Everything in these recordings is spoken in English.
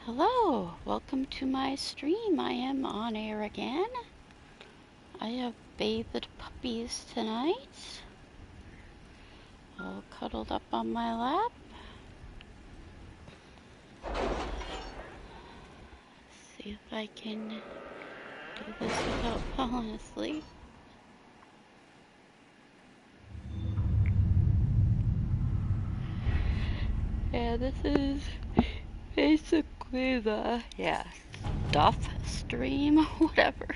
Hello, welcome to my stream. I am on air again. I have bathed puppies tonight, all cuddled up on my lap. See if I can do this without falling asleep. Yeah, this is basically the, stuff stream, whatever.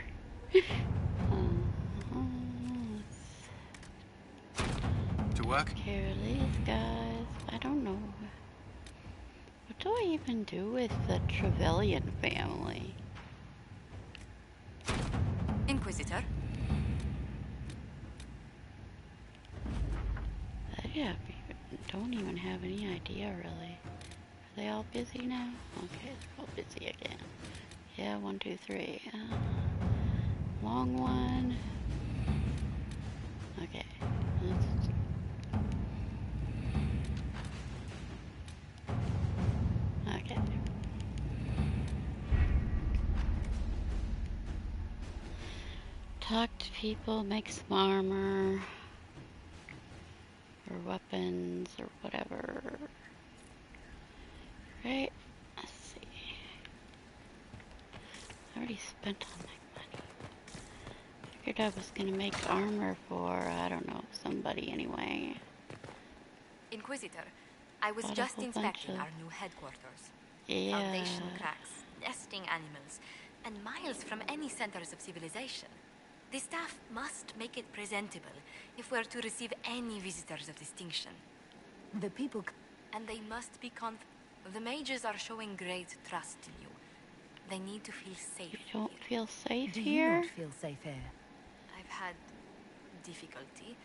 To work? Here, these guys, I don't know. What do I even do with the Trevelyan family? Inquisitor? Don't even have any idea, really. Are they all busy now? Okay, they're all busy again. Yeah, 1, 2, 3. Long one. Okay. Okay. Talk to people, make some armor. Or weapons, or whatever. Right? Let's see. I already spent all my money. Figured I was gonna make armor for, I don't know, somebody anyway. Inquisitor, I was just inspecting our new headquarters. Yeah. Foundation cracks, nesting animals, and miles from any centers of civilization. The staff must make it presentable if we're to receive any visitors of distinction. The people... And they must be The mages are showing great trust in you. They need to feel safe. You don't feel safe Do here? you not feel safe here? I've had difficulty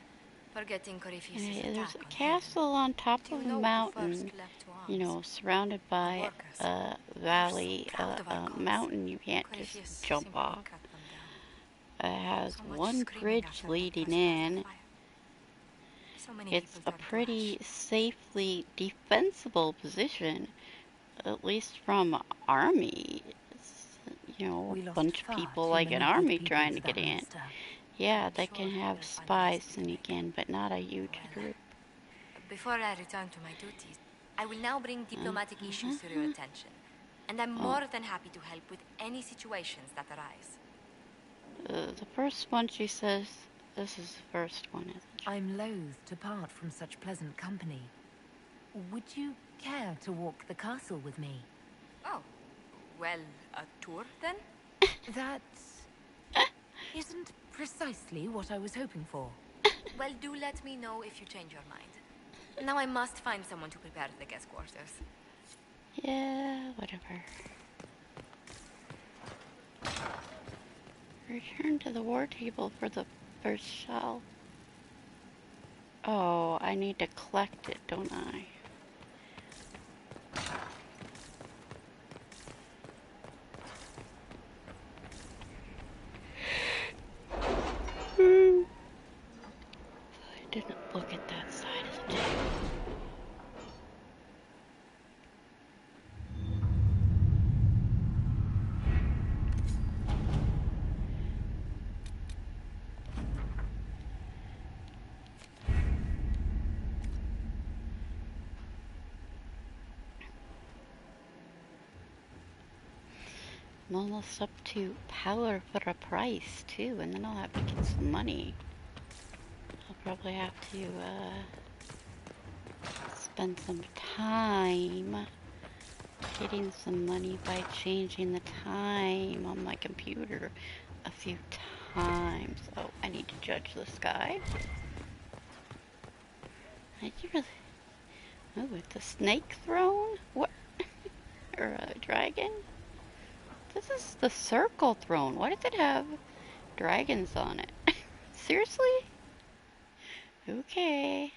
forgetting Corypheus' Yeah, there's a attack on castle on top of a who mountain, first leapt to arms? you know, surrounded by a valley, a mountain you can't Corypheus just jump simply off. cut them down. It has So much one screaming bridge after the leading first in. fire. So many It's people a turned to pretty ash. safely defensible position, at least from army. It's, you know, We a lost bunch of far people too like many an good army people trying to to get that in. monster. Yeah, I'm they sure can we have will find spies ways to sneak in, but not a huge Well, group. Before I return to my duties, I will now bring diplomatic issues to your attention. And I'm Oh. more than happy to help with any situations that arise. The first one, she says, this is the first one, isn't it? I'm loath to part from such pleasant company. Would you care to walk the castle with me? Oh, well, a tour then? That isn't precisely what I was hoping for. Well, do let me know if you change your mind. Now I must find someone to prepare the guest quarters. Yeah, whatever. Return to the war table for the first shell. Oh, I need to collect it, don't I? I didn't look at that side of the table. I'm almost up to power for a price, too, and then I'll have to get some money. I'll probably have to, spend some time getting some money by changing the time on my computer a few times. Oh, I need to judge the sky. Did you really... Oh, it's a snake throne? What? Or a dragon? This is the circle throne. Why does it have dragons on it? Seriously? Okay.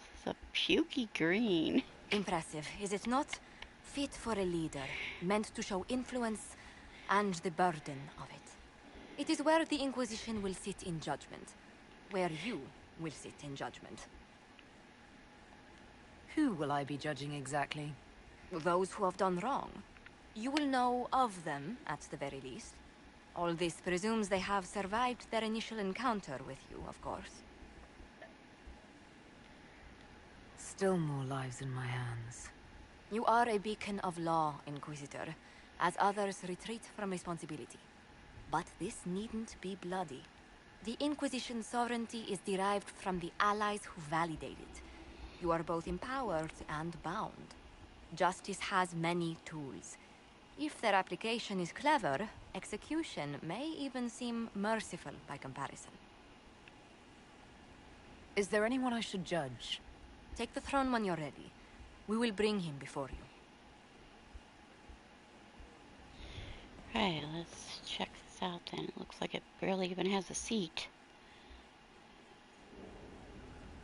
This is a pukey green. Impressive, is it not? Fit for a leader, meant to show influence and the burden of it. It is where the Inquisition will sit in judgment. Where you will sit in judgment. Who will I be judging exactly? Those who have done wrong. You will know of them, at the very least. All this presumes they have survived their initial encounter with you, of course. Still more lives in my hands. You are a beacon of law, Inquisitor, as others retreat from responsibility. But this needn't be bloody. The Inquisition's sovereignty is derived from the allies who validate it. You are both empowered and bound. Justice has many tools. If their application is clever, execution may even seem merciful by comparison. Is there anyone I should judge? Take the throne when you're ready. We will bring him before you. Right, let's check this out then. It looks like it barely even has a seat.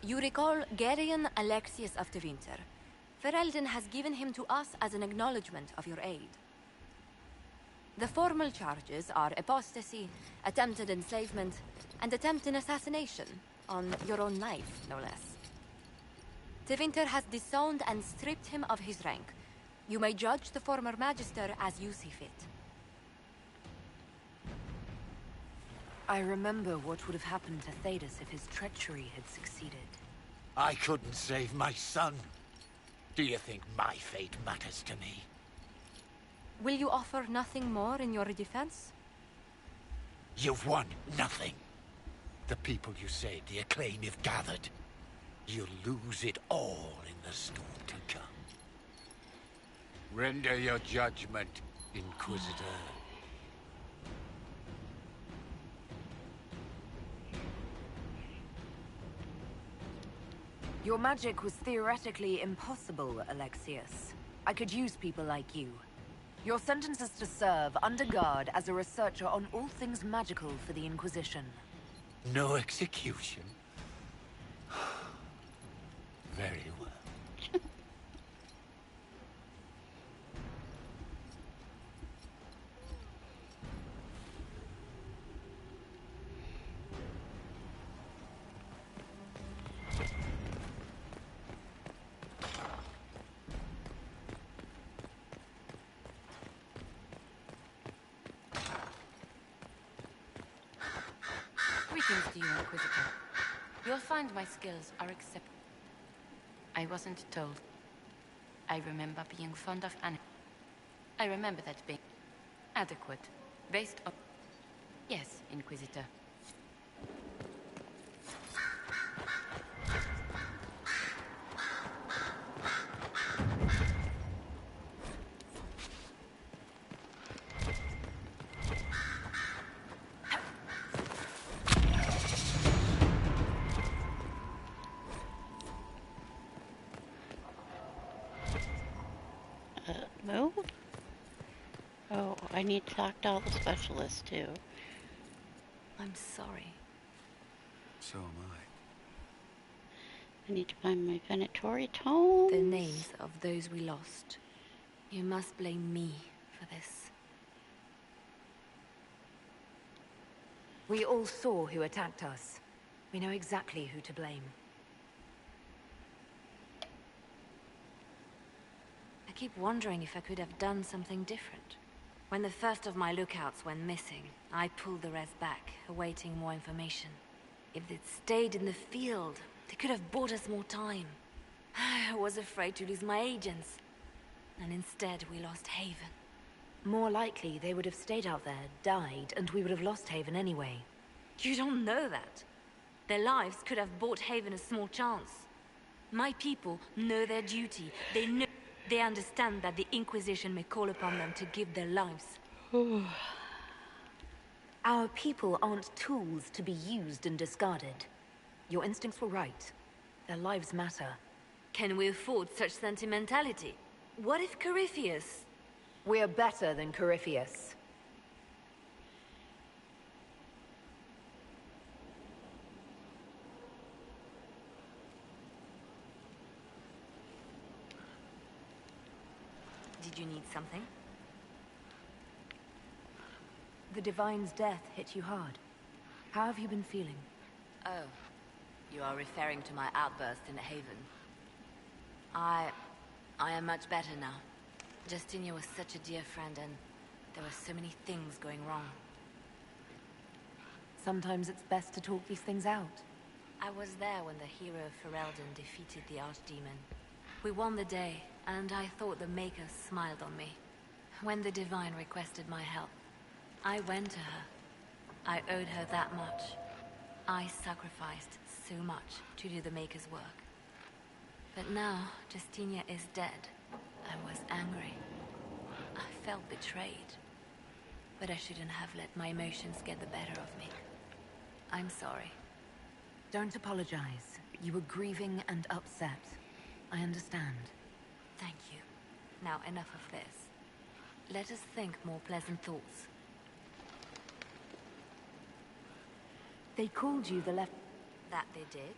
You recall Gerion Alexius of Tevinter. Ferelden has given him to us as an acknowledgement of your aid. The formal charges are apostasy, attempted enslavement, and attempted assassination, on your own life, no less. Tevinter has disowned and stripped him of his rank. You may judge the former Magister as you see fit. I remember what would have happened to Thedas if his treachery had succeeded. I couldn't save my son. Do you think my fate matters to me? Will you offer nothing more in your defense? You've won nothing. The people you saved, the acclaim you've gathered. You'll lose it all in the storm to come. Render your judgment, Inquisitor. Your magic was theoretically impossible, Alexius. I could use people like you. Your sentence is to serve under guard as a researcher on all things magical for the Inquisition. No execution? Very well. Greetings to you, Inquisitor. You'll find my skills are acceptable. I wasn't told. I remember being fond of animals. I remember that being adequate, based on... Yes, Inquisitor. Move? Oh, I need to talk to all the specialists too. I'm sorry. So am I need to find my Venatori tomes. The names of those we lost. You must blame me for this. We all saw who attacked us. We know exactly who to blame. I keep wondering if I could have done something different. When the first of my lookouts went missing, I pulled the rest back, awaiting more information. If they'd stayed in the field, they could have bought us more time. I was afraid to lose my agents. And instead, we lost Haven. More likely, they would have stayed out there, died, and we would have lost Haven anyway. You don't know that. Their lives could have bought Haven a small chance. My people know their duty. They understand that the Inquisition may call upon them to give their lives. Our people aren't tools to be used and discarded. Your instincts were right. Their lives matter. Can we afford such sentimentality? What if Corypheus... We're better than Corypheus. Did you need something? The Divine's death hit you hard. How have you been feeling? Oh, you are referring to my outburst in Haven. I am much better now. Justinia was such a dear friend, and there were so many things going wrong. Sometimes it's best to talk these things out. I was there when the hero Ferelden defeated the Archdemon. We won the day, and I thought the Maker smiled on me. When the Divine requested my help, I went to her. I owed her that much. I sacrificed so much to do the Maker's work. But now, Justinia is dead. I was angry. I felt betrayed. But I shouldn't have let my emotions get the better of me. I'm sorry. Don't apologize. You were grieving and upset. I understand. Thank you. Now enough of this. Let us think more pleasant thoughts. They called you the left... That they did?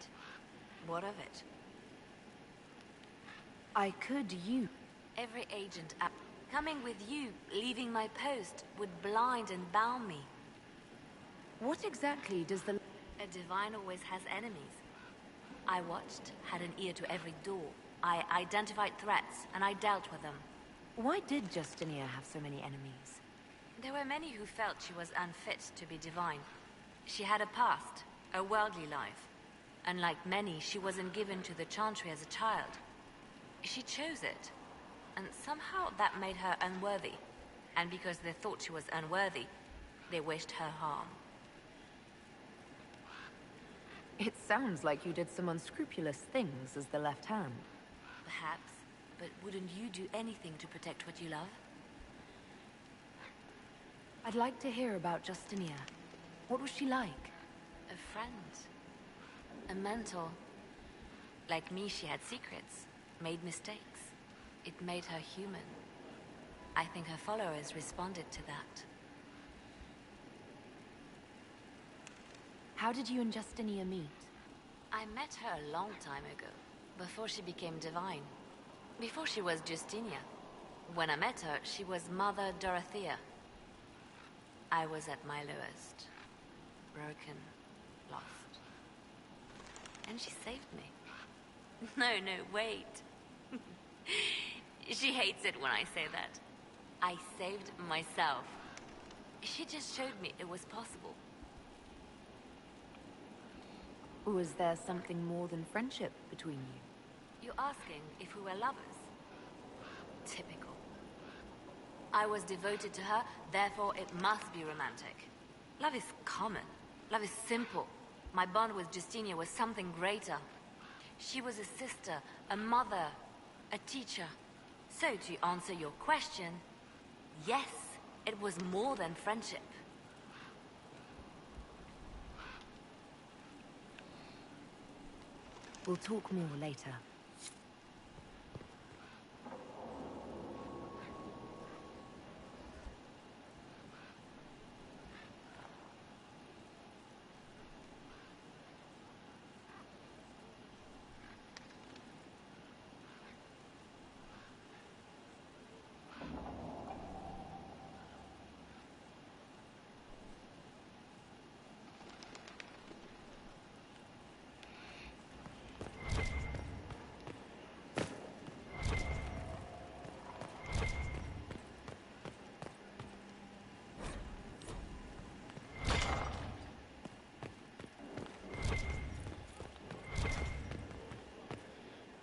What of it? I could use... Every agent coming with you, leaving my post, would blind and bound me. What exactly does the... A divine always has enemies. I watched, had an ear to every door. I identified threats, and I dealt with them. Why did Justinia have so many enemies? There were many who felt she was unfit to be divine. She had a past, a worldly life. Unlike many, she wasn't given to the Chantry as a child. She chose it, and somehow that made her unworthy. And because they thought she was unworthy, they wished her harm. It sounds like you did some unscrupulous things as the left hand. Perhaps, but wouldn't you do anything to protect what you love? I'd like to hear about Justinia. What was she like? A friend. A mentor. Like me, she had secrets, made mistakes. It made her human. I think her followers responded to that. How did you and Justinia meet? I met her a long time ago, before she became divine. Before she was Justinia. When I met her, she was Mother Dorothea. I was at my lowest. Broken, lost. And she saved me. No, wait. She hates it when I say that. I saved myself. She just showed me it was possible. Was there something more than friendship between you? You're asking if we were lovers? Typical. I was devoted to her, therefore it must be romantic. Love is common. Love is simple. My bond with Justinia was something greater. She was a sister, a mother, a teacher. So to answer your question, yes, it was more than friendship. We'll talk more later.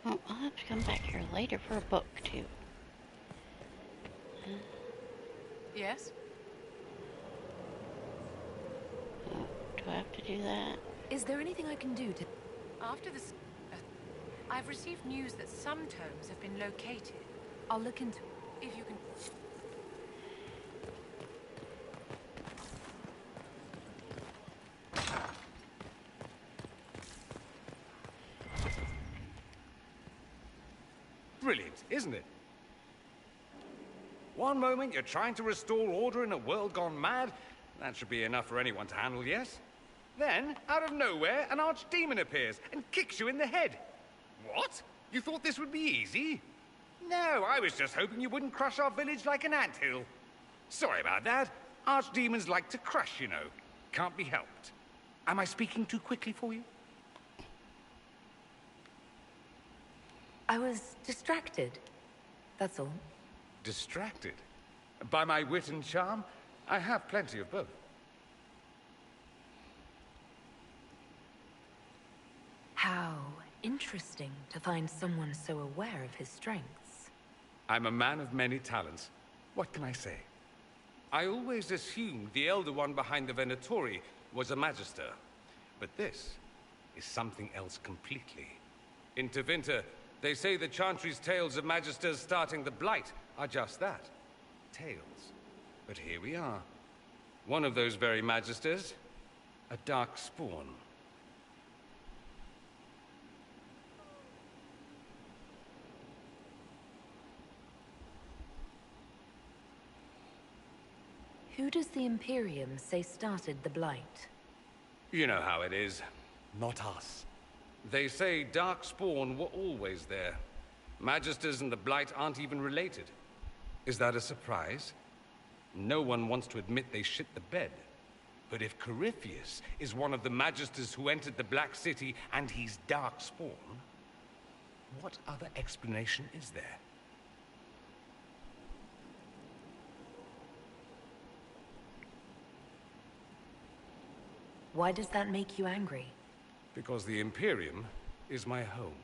Well, I'll have to come back here later for a book, too. Yes? Oh, do I have to do that? Is there anything I can do to... After the... I've received news that some tomes have been located. I'll look into... If you can... Brilliant, isn't it? One moment you're trying to restore order in a world gone mad. That should be enough for anyone to handle, yes? Then, out of nowhere, an archdemon appears and kicks you in the head. What? You thought this would be easy? No, I was just hoping you wouldn't crush our village like an anthill. Sorry about that. Archdemons like to crush, you know. Can't be helped. Am I speaking too quickly for you? I was distracted. That's all. Distracted? By my wit and charm? I have plenty of both. How interesting to find someone so aware of his strengths. I'm a man of many talents. What can I say? I always assumed the Elder One behind the Venatori was a Magister. But this is something else completely. In Tevinter, they say the Chantry's tales of Magisters starting the Blight are just that. Tales. But here we are. One of those very Magisters, a dark spawn. Who does the Imperium say started the Blight? You know how it is. Not us. They say Darkspawn were always there. Magisters and the Blight aren't even related. Is that a surprise? No one wants to admit they shit the bed. But if Corypheus is one of the Magisters who entered the Black City and he's Darkspawn, what other explanation is there? Why does that make you angry? Because the Imperium is my home.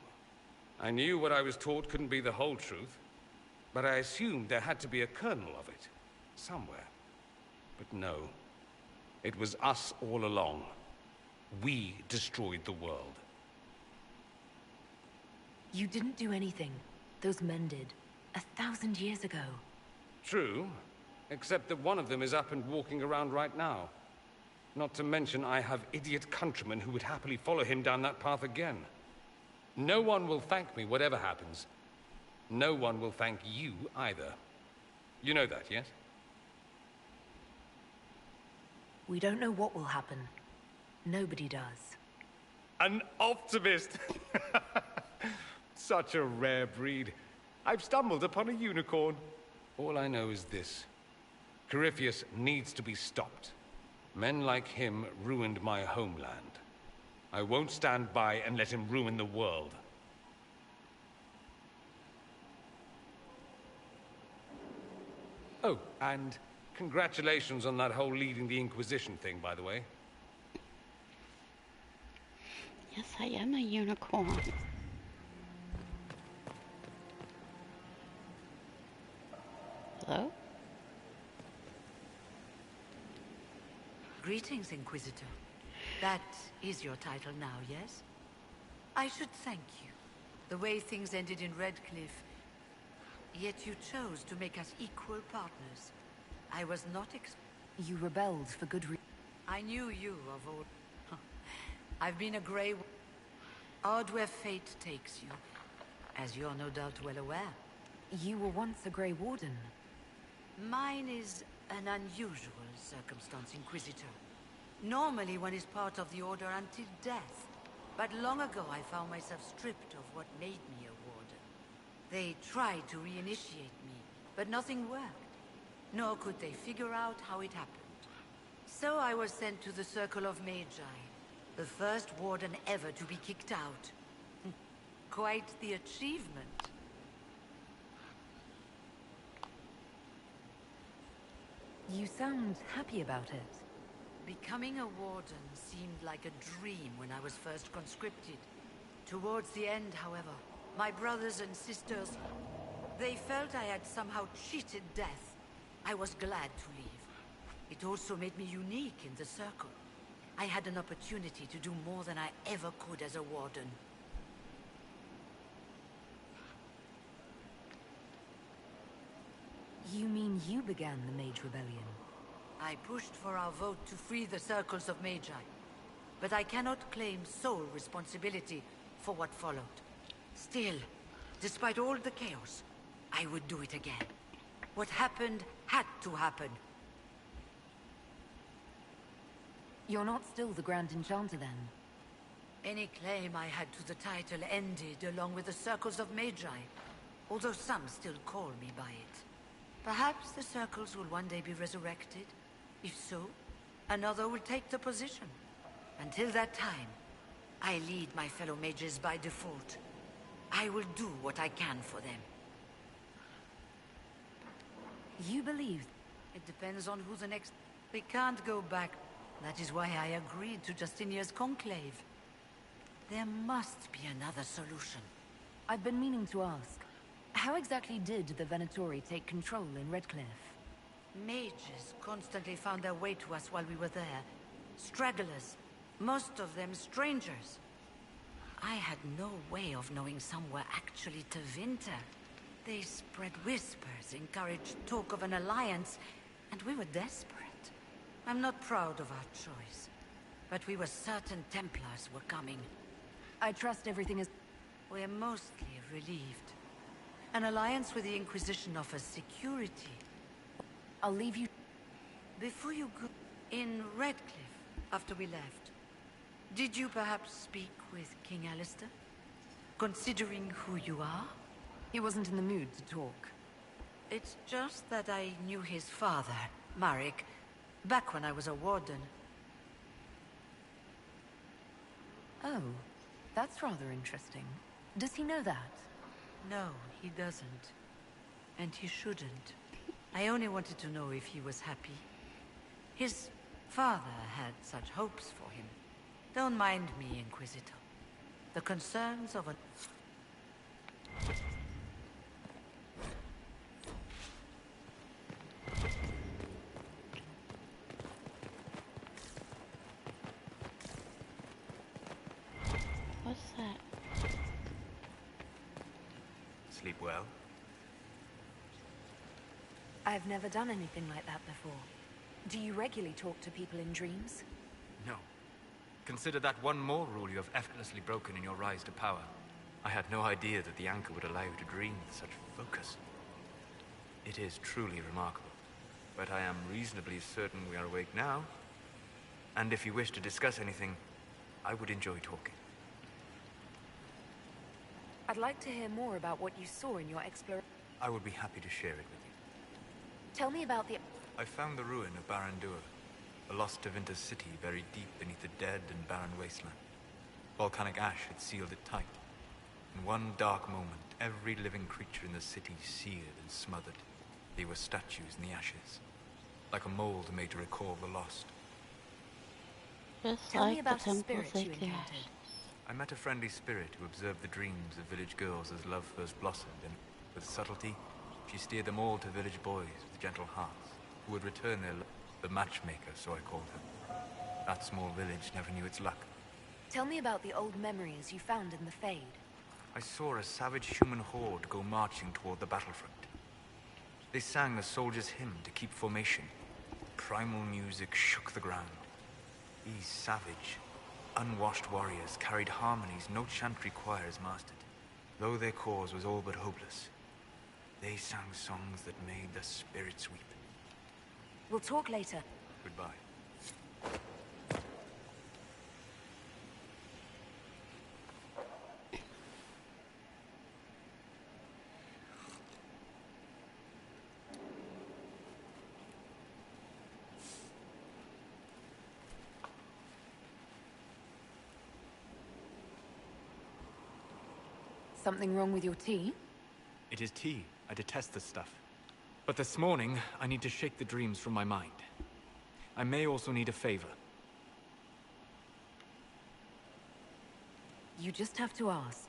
I knew what I was taught couldn't be the whole truth, but I assumed there had to be a kernel of it, somewhere. But no, it was us all along. We destroyed the world. You didn't do anything. Those men did. 1,000 years ago. True, except that one of them is up and walking around right now. Not to mention I have idiot countrymen who would happily follow him down that path again. No one will thank me, whatever happens. No one will thank you either. You know that, yes? We don't know what will happen. Nobody does. An optimist! Such a rare breed. I've stumbled upon a unicorn. All I know is this. Corypheus needs to be stopped. Men like him ruined my homeland. I won't stand by and let him ruin the world. Oh, and congratulations on that whole leading the Inquisition thing, by the way. Yes, I am a unicorn. Hello? Greetings, Inquisitor. That is your title now, yes? I should thank you. The way things ended in Redcliffe, yet you chose to make us equal partners. I was not You rebelled for good reason. I knew you of old. I've been a Grey... Odd where fate takes you, as you're no doubt well aware. You were once a Grey Warden. Mine is an unusual circumstance, Inquisitor. Normally one is part of the Order until death. But long ago I found myself stripped of what made me a Warden. They tried to reinitiate me, but nothing worked. Nor could they figure out how it happened. So I was sent to the Circle of Magi, the first Warden ever to be kicked out. Quite the achievement. You sound happy about it. Becoming a Warden seemed like a dream when I was first conscripted. Towards the end, however, my brothers and sisters, they felt I had somehow cheated death. I was glad to leave. It also made me unique in the Circle. I had an opportunity to do more than I ever could as a Warden. You mean you began the Mage Rebellion? I pushed for our vote to free the Circles of Magi, but I cannot claim sole responsibility for what followed. Still, despite all the chaos, I would do it again. What happened had to happen. You're not still the Grand Enchanter, then? Any claim I had to the title ended along with the Circles of Magi, although some still call me by it. Perhaps the Circles will one day be resurrected. If so, another will take the position. Until that time, I lead my fellow mages by default. I will do what I can for them. You believe? It depends on who the next... We can't go back. That is why I agreed to Justinia's conclave. There must be another solution. I've been meaning to ask. How exactly did the Venatori take control in Redcliffe? Mages constantly found their way to us while we were there. Stragglers. Most of them strangers. I had no way of knowing some were actually Tevinter. They spread whispers, encouraged talk of an alliance, and we were desperate. I'm not proud of our choice, but we were certain Templars were coming. I trust everything is... We're mostly relieved. An alliance with the Inquisition offers security. I'll leave you... Before you go... In Redcliffe, after we left, did you perhaps speak with King Alistair? Considering who you are? He wasn't in the mood to talk. It's just that I knew his father, Marek, back when I was a warden. Oh, that's rather interesting. Does he know that? No, he doesn't. And he shouldn't. I only wanted to know if he was happy. His father had such hopes for him. Don't mind me, Inquisitor. The concerns of a... What's that? Sleep well? I've never done anything like that before. Do you regularly talk to people in dreams? No. Consider that one more rule you have effortlessly broken in your rise to power. I had no idea that the anchor would allow you to dream with such focus. It is truly remarkable. But I am reasonably certain we are awake now. And if you wish to discuss anything, I would enjoy talking. I'd like to hear more about what you saw in your exploration. I would be happy to share it with you. Tell me about the... I found the ruin of Barandur, a lost Tevinter city buried deep beneath a dead and barren wasteland. Volcanic ash had sealed it tight. In one dark moment, every living creature in the city seared and smothered. They were statues in the ashes, like a mold made to recall the lost. Just Tell me like about the the temples spirits they you crash. encountered. I met a friendly spirit who observed the dreams of village girls as love first blossomed, and with subtlety, she steered them all to village boys with gentle hearts, who would return their love. The matchmaker, so I called her. That small village never knew its luck. Tell me about the old memories you found in the Fade. I saw a savage human horde go marching toward the battlefront. They sang a soldier's hymn to keep formation. Primal music shook the ground. These savage, unwashed warriors carried harmonies no chantry choirs mastered. Though their cause was all but hopeless, they sang songs that made the spirits weep. We'll talk later. Goodbye. Something wrong with your tea? It is tea. I detest this stuff. But this morning, I need to shake the dreams from my mind. I may also need a favor. You just have to ask.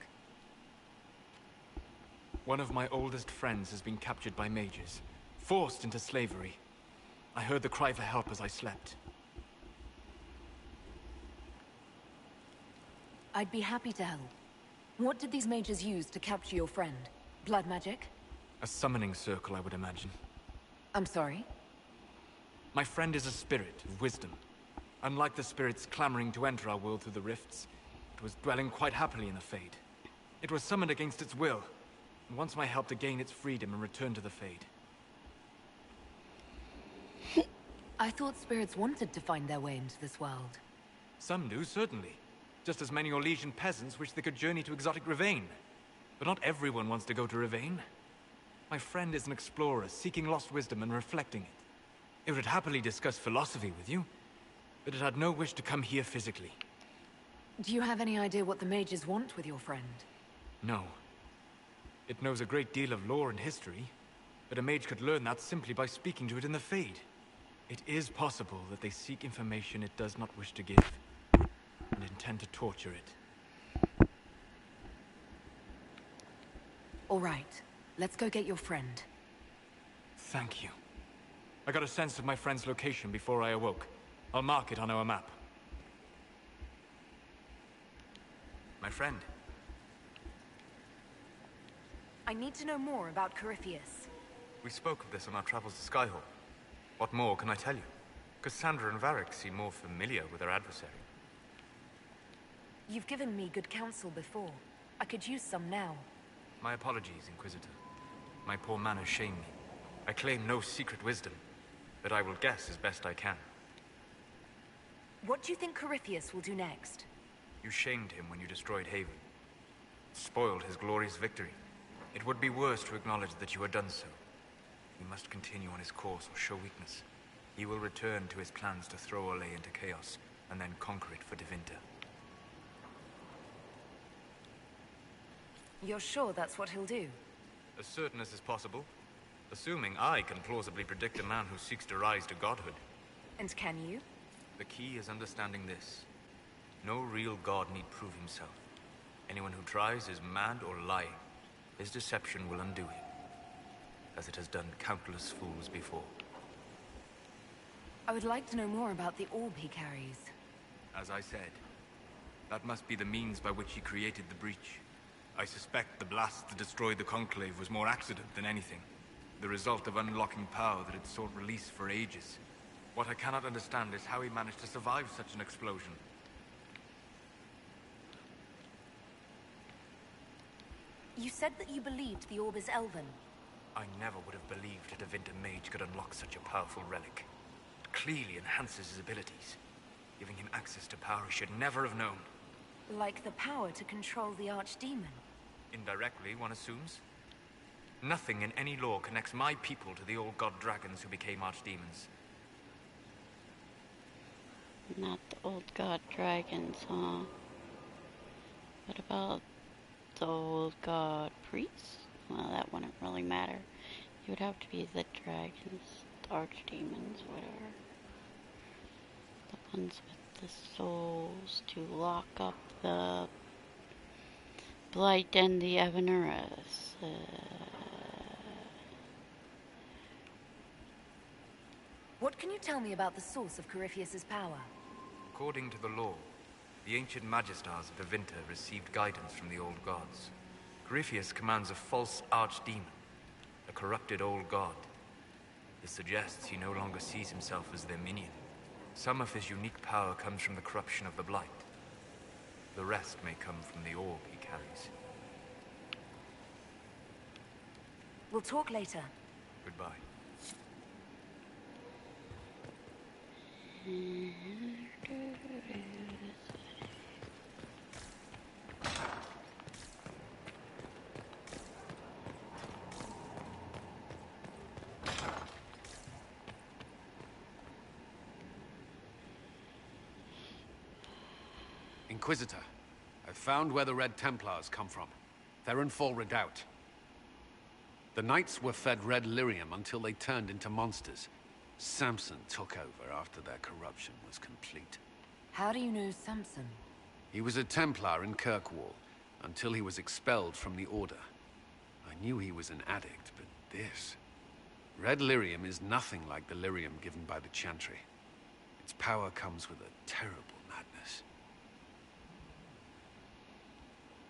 One of my oldest friends has been captured by mages, forced into slavery. I heard the cry for help as I slept. I'd be happy to help. What did these mages use to capture your friend? Blood magic? A summoning circle, I would imagine. I'm sorry? My friend is a spirit of wisdom. Unlike the spirits clamoring to enter our world through the rifts, it was dwelling quite happily in the Fade. It was summoned against its will, and wants my help to gain its freedom and return to the Fade. I thought spirits wanted to find their way into this world. Some do, certainly. Just as many Orlesian peasants wish they could journey to exotic Rivain. But not everyone wants to go to Rivain. My friend is an explorer, seeking lost wisdom and reflecting it. It would happily discuss philosophy with you, but it had no wish to come here physically. Do you have any idea what the mages want with your friend? No. It knows a great deal of lore and history, But a mage could learn that simply by speaking to it in the Fade. It is possible that they seek information it does not wish to give, and intend to torture it. All right, let's go get your friend. Thank you. I got a sense of my friend's location before I awoke. I'll mark it on our map. My friend. I need to know more about Corypheus. We spoke of this on our travels to Skyhold. What more can I tell you? Cassandra and Varric seem more familiar with their adversary. You've given me good counsel before. I could use some now. My apologies, Inquisitor. My poor manners shame me. I claim no secret wisdom, but I will guess as best I can. What do you think Corypheus will do next? You shamed him when you destroyed Haven. Spoiled his glorious victory. It would be worse to acknowledge that you had done so. He must continue on his course or show weakness. He will return to his plans to throw Olay into chaos, and then conquer it for Devinter. You're sure that's what he'll do? As certain as is possible. Assuming I can plausibly predict a man who seeks to rise to godhood. And can you? The key is understanding this. No real god need prove himself. Anyone who tries is mad or lying. His deception will undo him, as it has done countless fools before. I would like to know more about the orb he carries. As I said, that must be the means by which he created the breach. I suspect the blast that destroyed the Conclave was more accident than anything. The result of unlocking power that had sought release for ages. What I cannot understand is how he managed to survive such an explosion. You said that you believed the orb is elven. I never would have believed a Devinter mage could unlock such a powerful relic. It clearly enhances his abilities, giving him access to power he should never have known. Like the power to control the Archdemon. Indirectly, one assumes. Nothing in any law connects my people to the old god dragons who became archdemons. Not the old god dragons, huh? What about the old god priests? Well, that wouldn't really matter. You would have to be the dragons, the archdemons, whatever. The ones with the souls to lock up the Blight and the Avenuras. What can you tell me about the source of Corypheus's power? According to the law, the ancient Magistars of Devinter received guidance from the old gods. Corypheus commands a false archdemon, a corrupted old god. This suggests he no longer sees himself as their minion. Some of his unique power comes from the corruption of the Blight. The rest may come from the orb he carries. We'll talk later. Goodbye. Inquisitor, I've found where the Red Templars come from. They're in full redoubt. The Knights were fed red lyrium until they turned into monsters. Samson took over after their corruption was complete. How do you know Samson? He was a Templar in Kirkwall, until he was expelled from the Order. I knew he was an addict, but this... Red lyrium is nothing like the lyrium given by the Chantry. Its power comes with a terrible madness.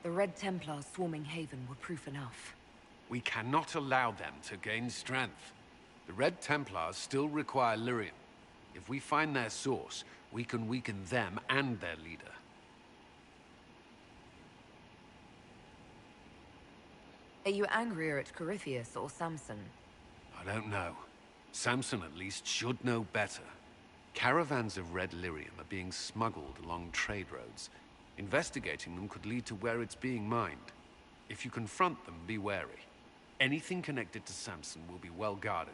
The Red Templars swarming Haven were proof enough. We cannot allow them to gain strength. The Red Templars still require lyrium. If we find their source, we can weaken them and their leader. Are you angrier at Corypheus or Samson? I don't know. Samson at least should know better. Caravans of red lyrium are being smuggled along trade roads. Investigating them could lead to where it's being mined. If you confront them, be wary. Anything connected to Samson will be well guarded.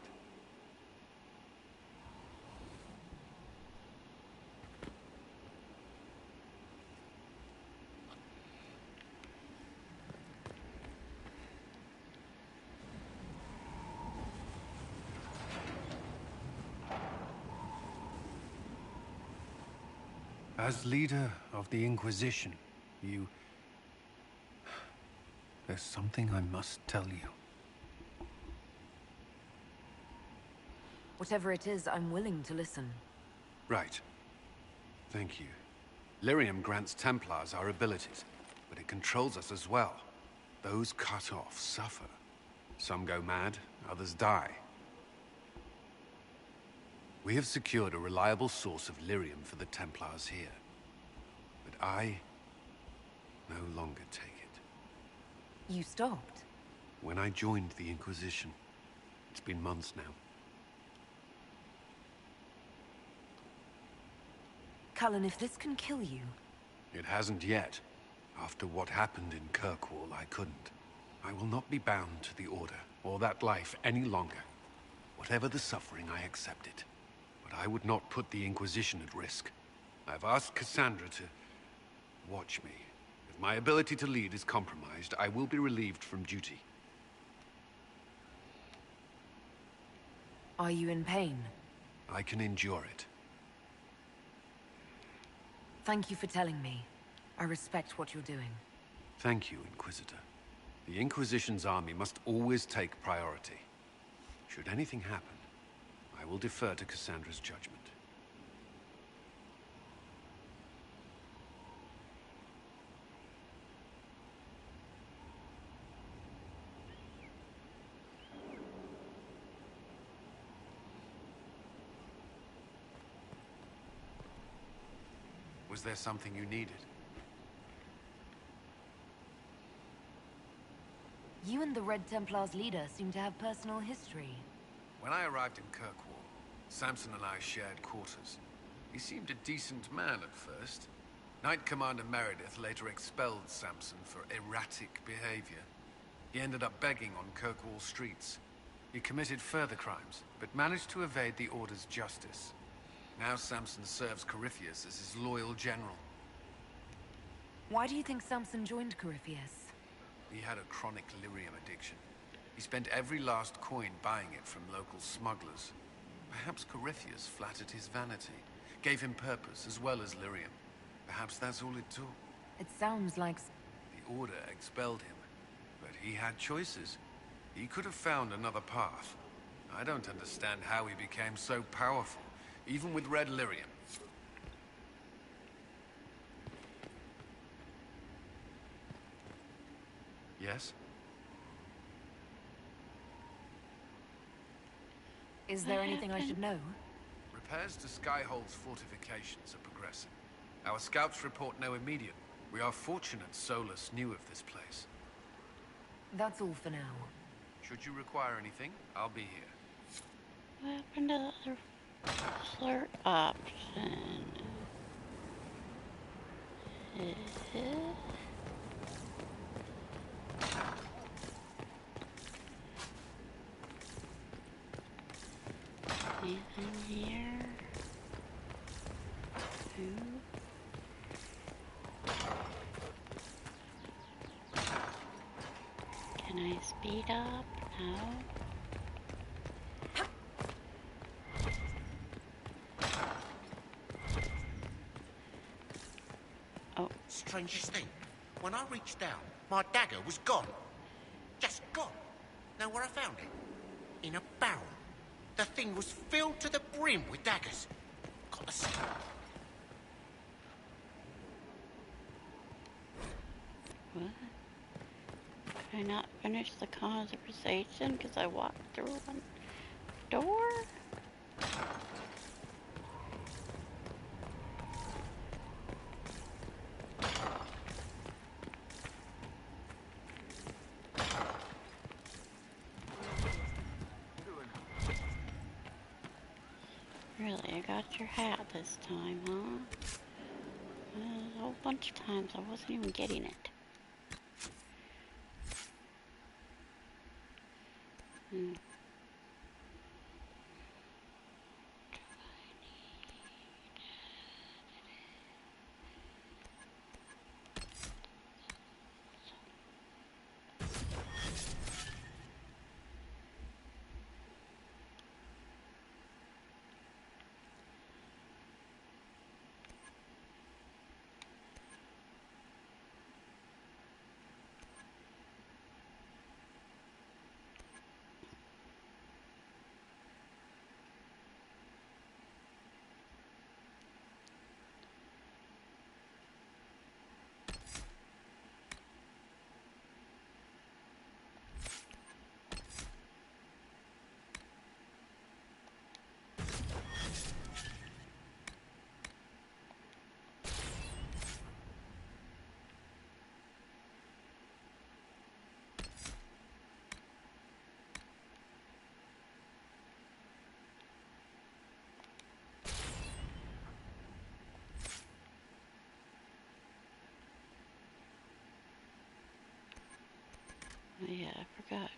As leader of the Inquisition, there's something I must tell you. Whatever it is, I'm willing to listen. Right. Thank you. Lyrium grants Templars our abilities, but it controls us as well. Those cut off suffer. Some go mad, others die. We have secured a reliable source of lyrium for the Templars here. But I no longer take it. You stopped? When I joined the Inquisition. It's been months now. Cullen, if this can kill you... It hasn't yet. After what happened in Kirkwall, I couldn't. I will not be bound to the Order, or that life any longer. Whatever the suffering, I accept it. But I would not put the Inquisition at risk. I've asked Cassandra to watch me. If my ability to lead is compromised, I will be relieved from duty. Are you in pain? I can endure it. Thank you for telling me. I respect what you're doing. Thank you, Inquisitor. The Inquisition's army must always take priority. Should anything happen, I will defer to Cassandra's judgment. Was there something you needed? You and the Red Templar's leader seem to have personal history. When I arrived in Kirkwall, Samson and I shared quarters. He seemed a decent man at first. Knight Commander Meredith later expelled Samson for erratic behavior. He ended up begging on Kirkwall streets. He committed further crimes, but managed to evade the Order's justice. Now Samson serves Corypheus as his loyal general. Why do you think Samson joined Corypheus? He had a chronic lyrium addiction. He spent every last coin buying it from local smugglers. Perhaps Corypheus flattered his vanity, gave him purpose as well as lyrium. Perhaps that's all it took. It sounds like... The Order expelled him, but he had choices. He could have found another path. I don't understand how he became so powerful, even with red lyrium. Yes? Is there anything I should know? Repairs to Skyhold's fortifications are progressing. Our scouts report no immediate. We are fortunate Solus knew of this place. That's all for now. Should you require anything, I'll be here. What happened to the other flirt option? Anything here? Can I speed up? No. Oh. Strangest thing, when I reached down, my dagger was gone. Just gone. Know where I found it? In a barrel. The thing was filled to the brim with daggers. Got to see. What? Could I not finish the conversation because I walked through one door? Really, I got your hat this time, huh? A whole bunch of times I wasn't even getting it. yeah, I forgot.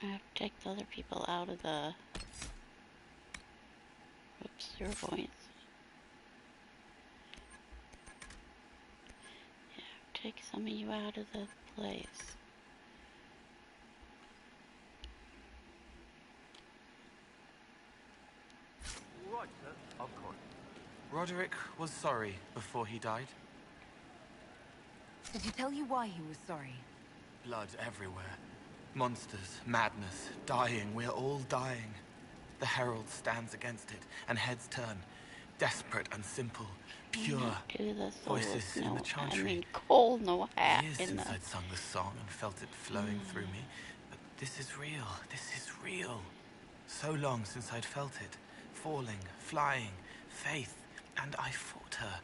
I have to take the other people out of the... Oops, 0 points. Yeah, take some of you out of the place. Right, sir. Of course. Roderick was sorry before he died. Did he tell you why he was sorry? Blood everywhere. Monsters, madness, dying. We're all dying. The Herald stands against it, and heads turn. Desperate and simple. Pure. Do the Voices in the chantry. I mean, Cole, no hat. Years since I'd sung the song and felt it flowing through me. But this is real. This is real. So long since I'd felt it. Falling, flying, faith. And I fought her.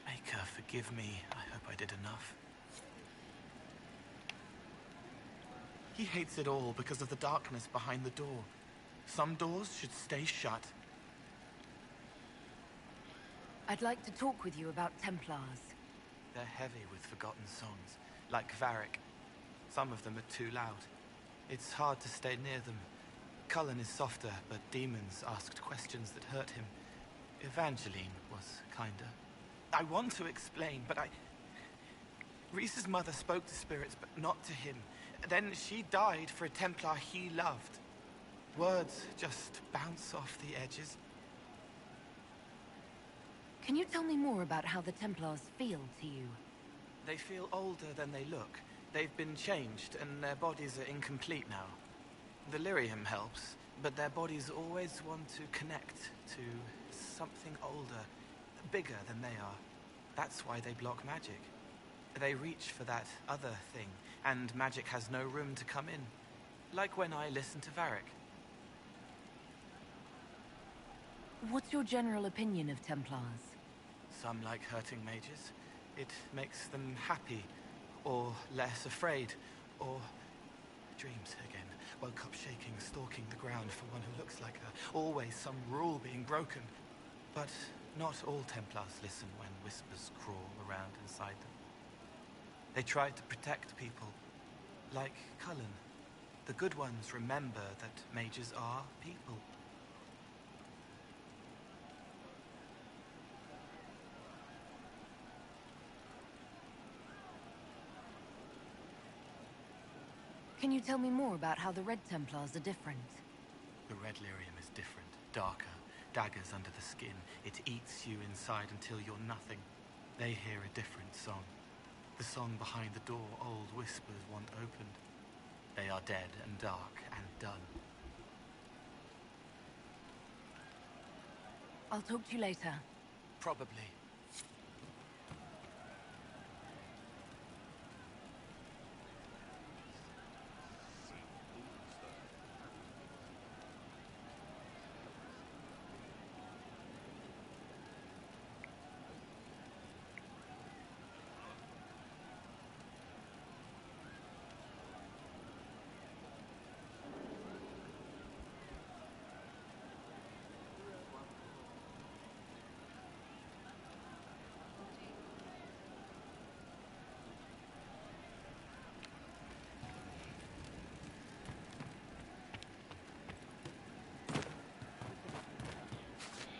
Maker, forgive me. I hope I did enough. He hates it all because of the darkness behind the door. Some doors should stay shut. I'd like to talk with you about Templars. They're heavy with forgotten songs, like Varric. Some of them are too loud. It's hard to stay near them. Cullen is softer, but demons asked questions that hurt him. Evangeline was kinder. I want to explain, but Reese's mother spoke to spirits, but not to him. Then she died for a Templar he loved. Words just bounce off the edges. Can you tell me more about how the Templars feel to you? They feel older than they look. They've been changed, and their bodies are incomplete now. The lyrium helps, but their bodies always want to connect to something older, bigger than they are. That's why they block magic. They reach for that other thing, and magic has no room to come in. Like when I listen to Varric. What's your general opinion of Templars? Some like hurting mages. It makes them happy, or less afraid, or dreams again. Woke up shaking, stalking the ground for one who looks like her. Always some rule being broken. But not all Templars listen when whispers crawl around inside them. They try to protect people, like Cullen. The good ones remember that mages are people. Can you tell me more about how the Red Templars are different? The red lyrium is different, darker, daggers under the skin. It eats you inside until you're nothing. They hear a different song. The song behind the door old whispers want opened. They are dead and dark and done. I'll talk to you later. Probably.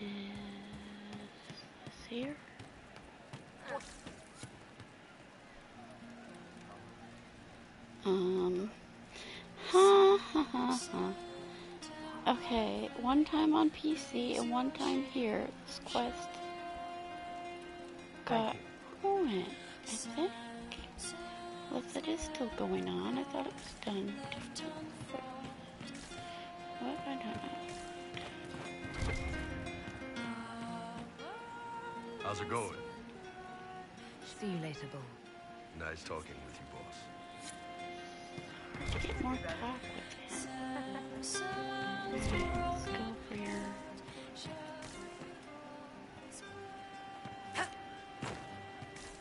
Is this here? Ha ha ha ha. Okay, one time on PC and one time here. This quest got ruined, I think. Unless it is still going on. I thought it was done. What? I don't know. How's it going? See you later, Bull. Nice talking with you, boss. Get more talk with him. Alright, let's go for your...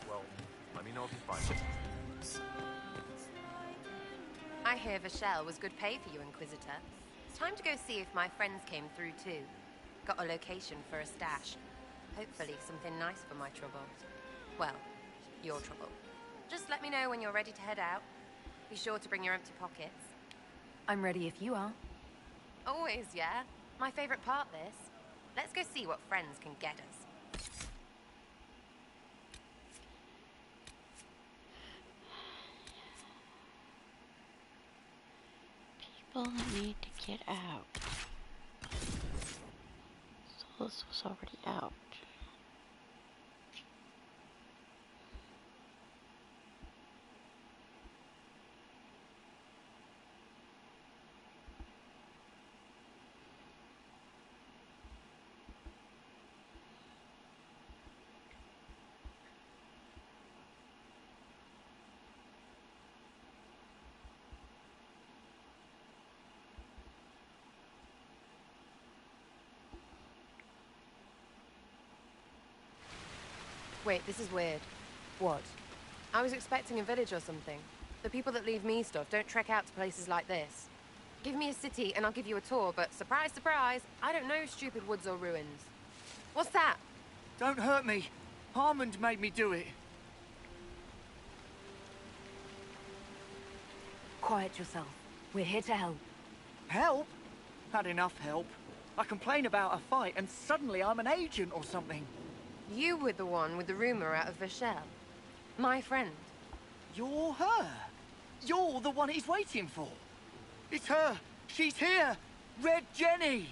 Well, let me know if you find it. I hear Vashel was good pay for you, Inquisitor. Time to go see if my friends came through too. Got a location for a stash. Hopefully something nice for my trouble. Well, your trouble. Just let me know when you're ready to head out. Be sure to bring your empty pockets. I'm ready if you are. Always, yeah. My favorite part, this. Let's go see what friends can get us. People that need to get out. So this was already out. Wait, this is weird. What? I was expecting a village or something. The people that leave me stuff don't trek out to places like this. Give me a city and I'll give you a tour, but surprise, surprise, I don't know stupid woods or ruins. What's that? Don't hurt me. Harmond made me do it. Quiet yourself. We're here to help. Help? Had enough help. I complain about a fight and suddenly I'm an agent or something. You were the one with the rumor out of Vachel. My friend. You're her. You're the one he's waiting for. It's her. She's here. Red Jenny.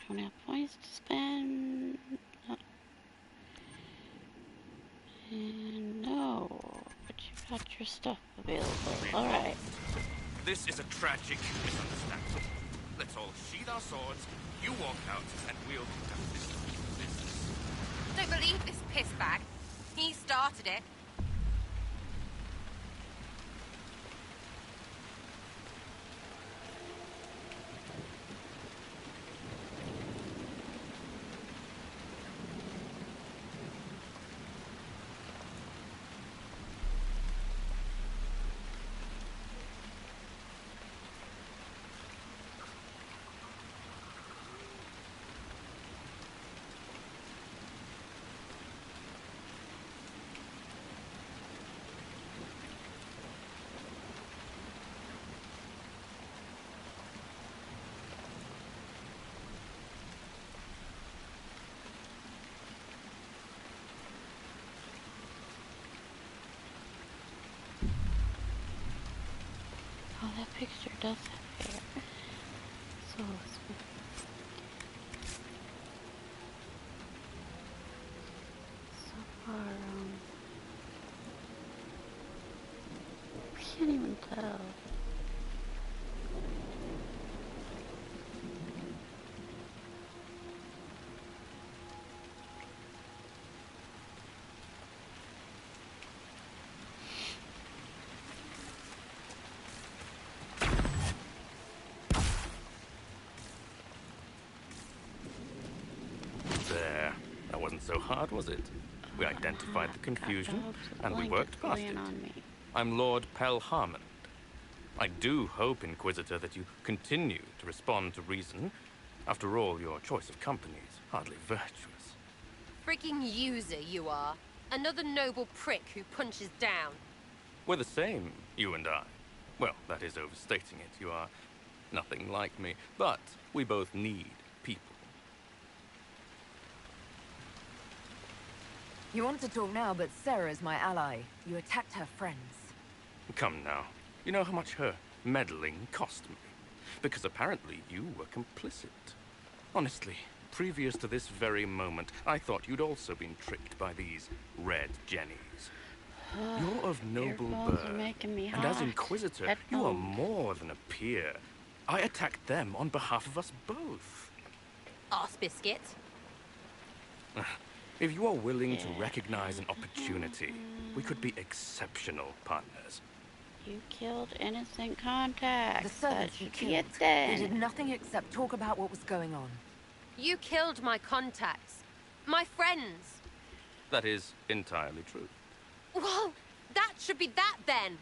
Don't have points to spend. And no, but you got your stuff available. Alright. This is a tragic misunderstanding. Let's all sheathe our swords, you walk out, and we'll conduct this business. Don't believe this piss bag. He started it. Oh, that picture does have hair. So sweet. So far, can't even tell. There. That wasn't so hard, was it? We identified the confusion, and we worked past it. I'm Lord Pel Harmond. I do hope, Inquisitor, that you continue to respond to reason. After all, your choice of company is hardly virtuous. Freaking user, you are. Another noble prick who punches down. We're the same, You and I. Well, that is overstating it. You are nothing like me. But we both need people. You want to talk now, but Sarah's my ally. You attacked her friends. Come now. You know how much her meddling cost me? Because apparently you were complicit. Honestly, previous to this very moment, I thought you'd also been tricked by these red Jennies. You're of noble birth, and as Inquisitor, you are more than a peer. I attacked them on behalf of us both. Arse biscuit. If you are willing to recognize an opportunity, we could be exceptional partners. You killed innocent contacts. The servants you should be a killed. thing. They did nothing except talk about what was going on. You killed my contacts. My friends. That is entirely true. Well, that should be that then.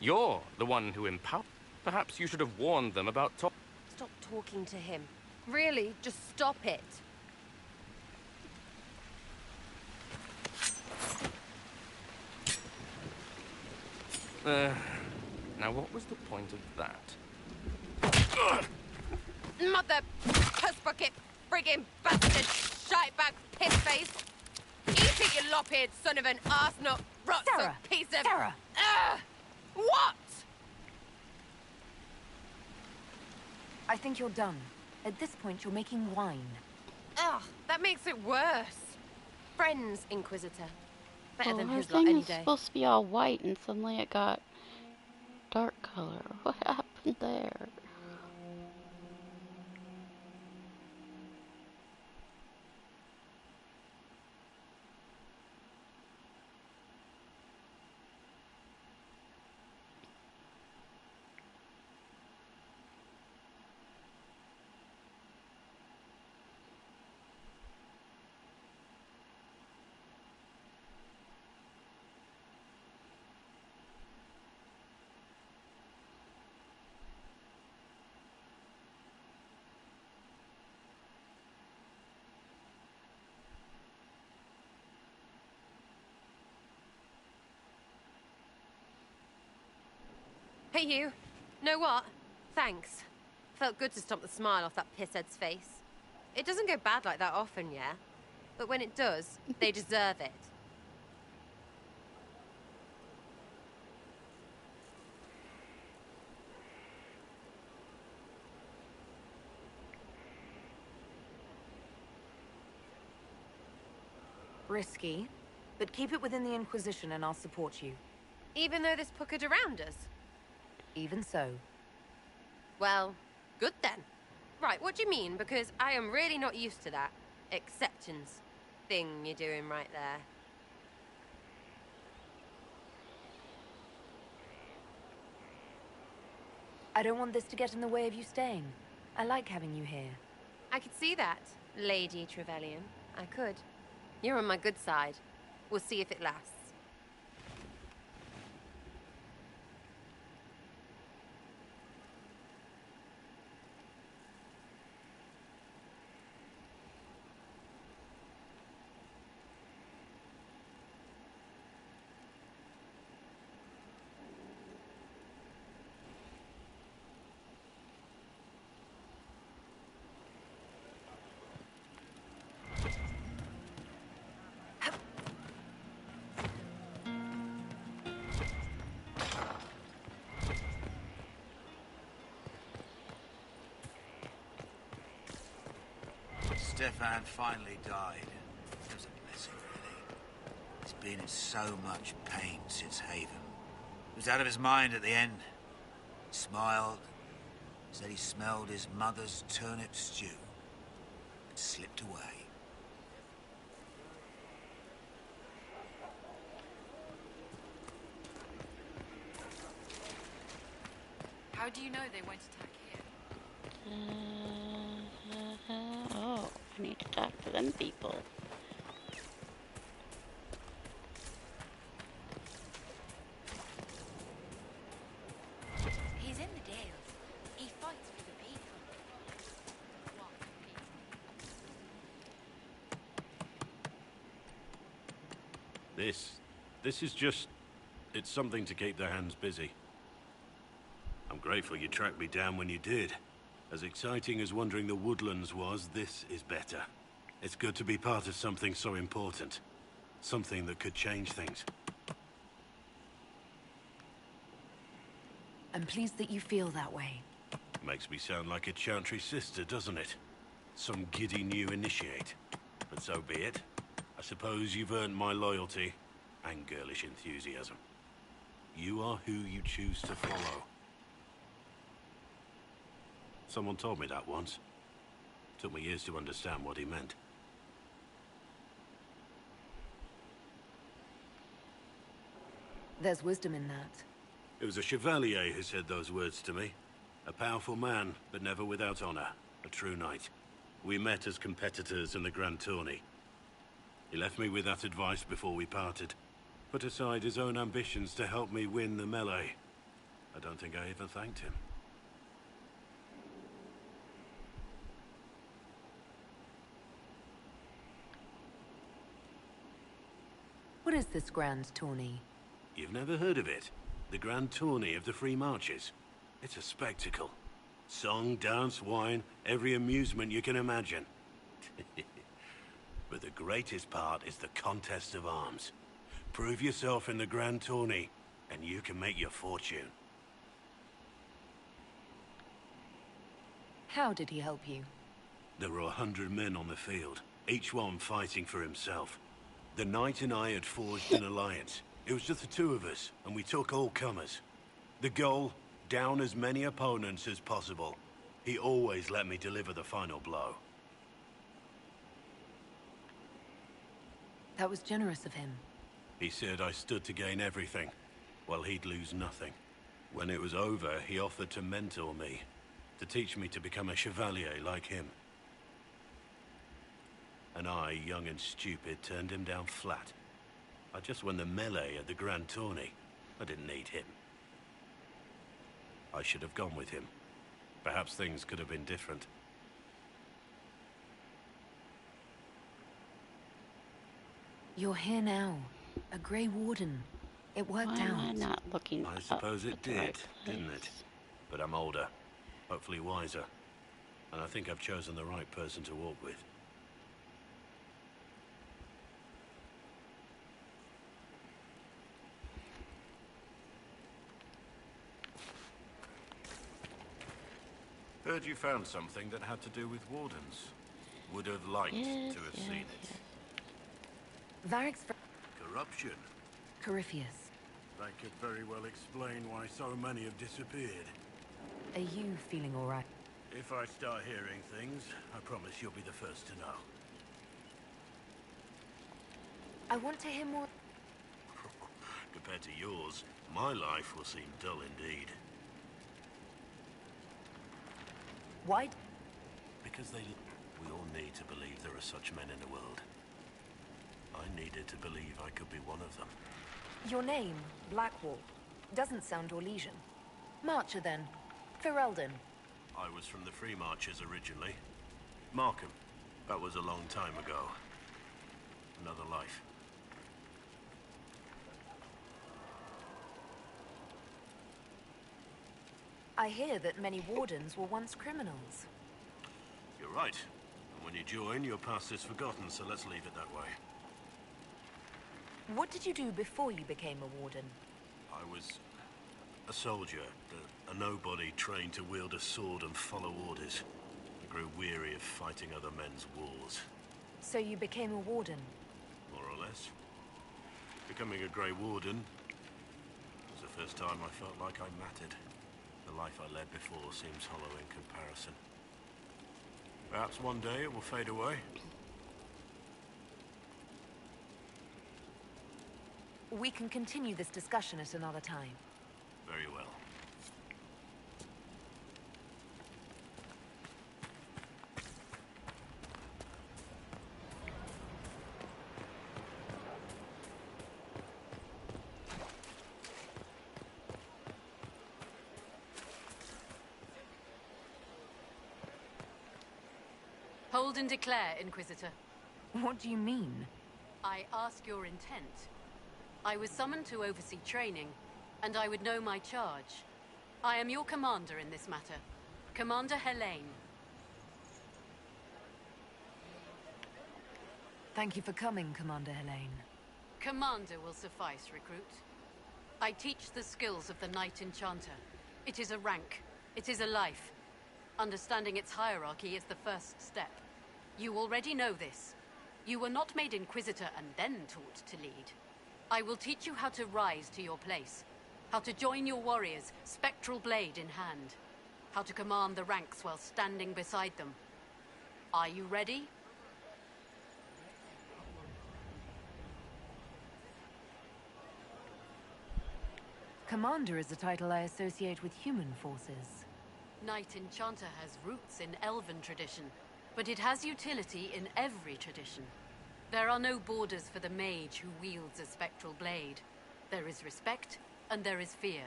You're the one who empowered. Perhaps you should have warned them about Stop talking to him. Really, just stop it. Now what was the point of that? Mother puss bucket, friggin' bastard, shitebag, piss face. Eat it, you lop-eared son of an arsenal, rot Sarah! piece of... Sarah! What? I think you're done. At this point, you're making wine. Ugh, that makes it worse. Friends, Inquisitor. Better than her his lot thing any is day. supposed to be all white, and suddenly it got dark color. What happened there? Hey, you. Know what? Thanks. Felt good to stomp the smile off that pisshead's face. It doesn't go bad like that often, yeah? But when it does, they deserve it. Risky, but keep it within the Inquisition and I'll support you. Even though there's puckered around us? Even so. Well, good then. Right, what do you mean? Because I am really not used to that acceptance thing you're doing right there. I don't want this to get in the way of you staying. I like having you here. I could see that, Lady Trevelyan. I could. You're on my good side. We'll see if it lasts. Stefan finally died. It was a blessing, really. He's been in so much pain since Haven. He was out of his mind at the end. Smiled, said he smelled his mother's turnip stew, and slipped away. How do you know they won't attack here? Oh, I need to talk to them people. He's in the Dales. He fights for the people. This is just... it's something to keep their hands busy. I'm grateful you tracked me down when you did. As exciting as wandering the woodlands was, this is better. It's good to be part of something so important. Something that could change things. I'm pleased that you feel that way. Makes me sound like a Chantry sister, doesn't it? Some giddy new initiate. But so be it. I suppose you've earned my loyalty and girlish enthusiasm. You are who you choose to follow. Someone told me that once. Took me years to understand what he meant. There's wisdom in that. It was a chevalier who said those words to me. A powerful man, but never without honor. A true knight. We met as competitors in the Grand Tourney. He left me with that advice before we parted. Put aside his own ambitions to help me win the melee. I don't think I even thanked him. What is this grand tourney? You've never heard of it? The Grand Tourney of the Free Marches. It's a spectacle. Song, dance, wine, every amusement you can imagine. But the greatest part is the contest of arms. Prove yourself in the Grand Tourney, and you can make your fortune. How did he help you? There were 100 men on the field, each one fighting for himself. The knight and I had forged an alliance. It was just the two of us, and we took all comers. The goal, down as many opponents as possible. He always let me deliver the final blow. That was generous of him. He said I stood to gain everything, while he'd lose nothing. When it was over, he offered to mentor me, to teach me to become a chevalier like him. And I, young and stupid, turned him down flat. I just won the melee at the Grand Tourney. I didn't need him. I should have gone with him. Perhaps things could have been different. You're here now. A Grey Warden. It worked Why am I out. not looking I up suppose it at the did, right didn't place? it? But I'm older, hopefully wiser. And I think I've chosen the right person to walk with. Heard you found something that had to do with wardens. Would have liked to have seen it. Varric's Corruption. Corypheus. That could very well explain why so many have disappeared. Are you feeling all right? If I start hearing things, I promise you'll be the first to know. I want to hear more. Compared to yours, my life will seem dull indeed. Why? Because we all need to believe there are such men in the world. I needed to believe I could be one of them. Your name, Blackwall, doesn't sound Orlesian. Marcher, then. Ferelden. I was from the Free Marches originally. Markham. That was a long time ago. Another life. I hear that many wardens were once criminals. You're right. And when you join, your past is forgotten, so let's leave it that way. What did you do before you became a warden? I was a soldier, a nobody trained to wield a sword and follow orders. I grew weary of fighting other men's wars. So you became a warden? More or less. Becoming a Grey Warden was the first time I felt like I mattered. The life I led before seems hollow in comparison. Perhaps one day it will fade away. We can continue this discussion at another time. Very well. Hold and declare, Inquisitor. What do you mean? I ask your intent. I was summoned to oversee training, and I would know my charge. I am your commander in this matter. Commander Helene. Thank you for coming, Commander Helene. Commander will suffice, recruit. I teach the skills of the Knight Enchanter. It is a rank. It is a life. Understanding its hierarchy is the first step. You already know this. You were not made Inquisitor and then taught to lead. I will teach you how to rise to your place. How to join your warriors, spectral blade in hand. How to command the ranks while standing beside them. Are you ready? Commander is a title I associate with human forces. Knight Enchanter has roots in Elven tradition, but it has utility in every tradition. There are no borders for the mage who wields a spectral blade. There is respect, and there is fear.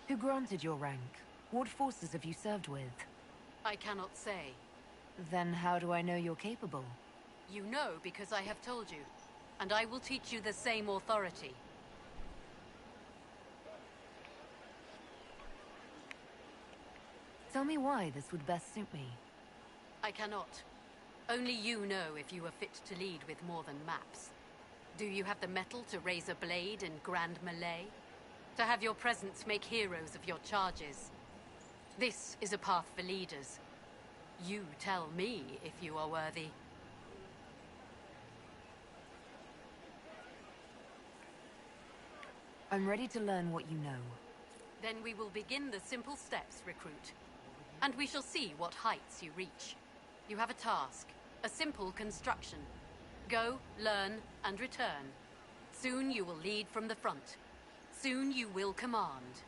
Who granted your rank? What forces have you served with? I cannot say. Then how do I know you're capable? You know because I have told you, and I will teach you the same authority. Tell me why this would best suit me. I cannot. Only you know if you are fit to lead with more than maps. Do you have the mettle to raise a blade in grand melee? To have your presence make heroes of your charges? This is a path for leaders. You tell me if you are worthy. I'm ready to learn what you know. Then we will begin the simple steps, recruit. And we shall see what heights you reach. You have a task, a simple construction. Go, learn, and return. Soon you will lead from the front. Soon you will command.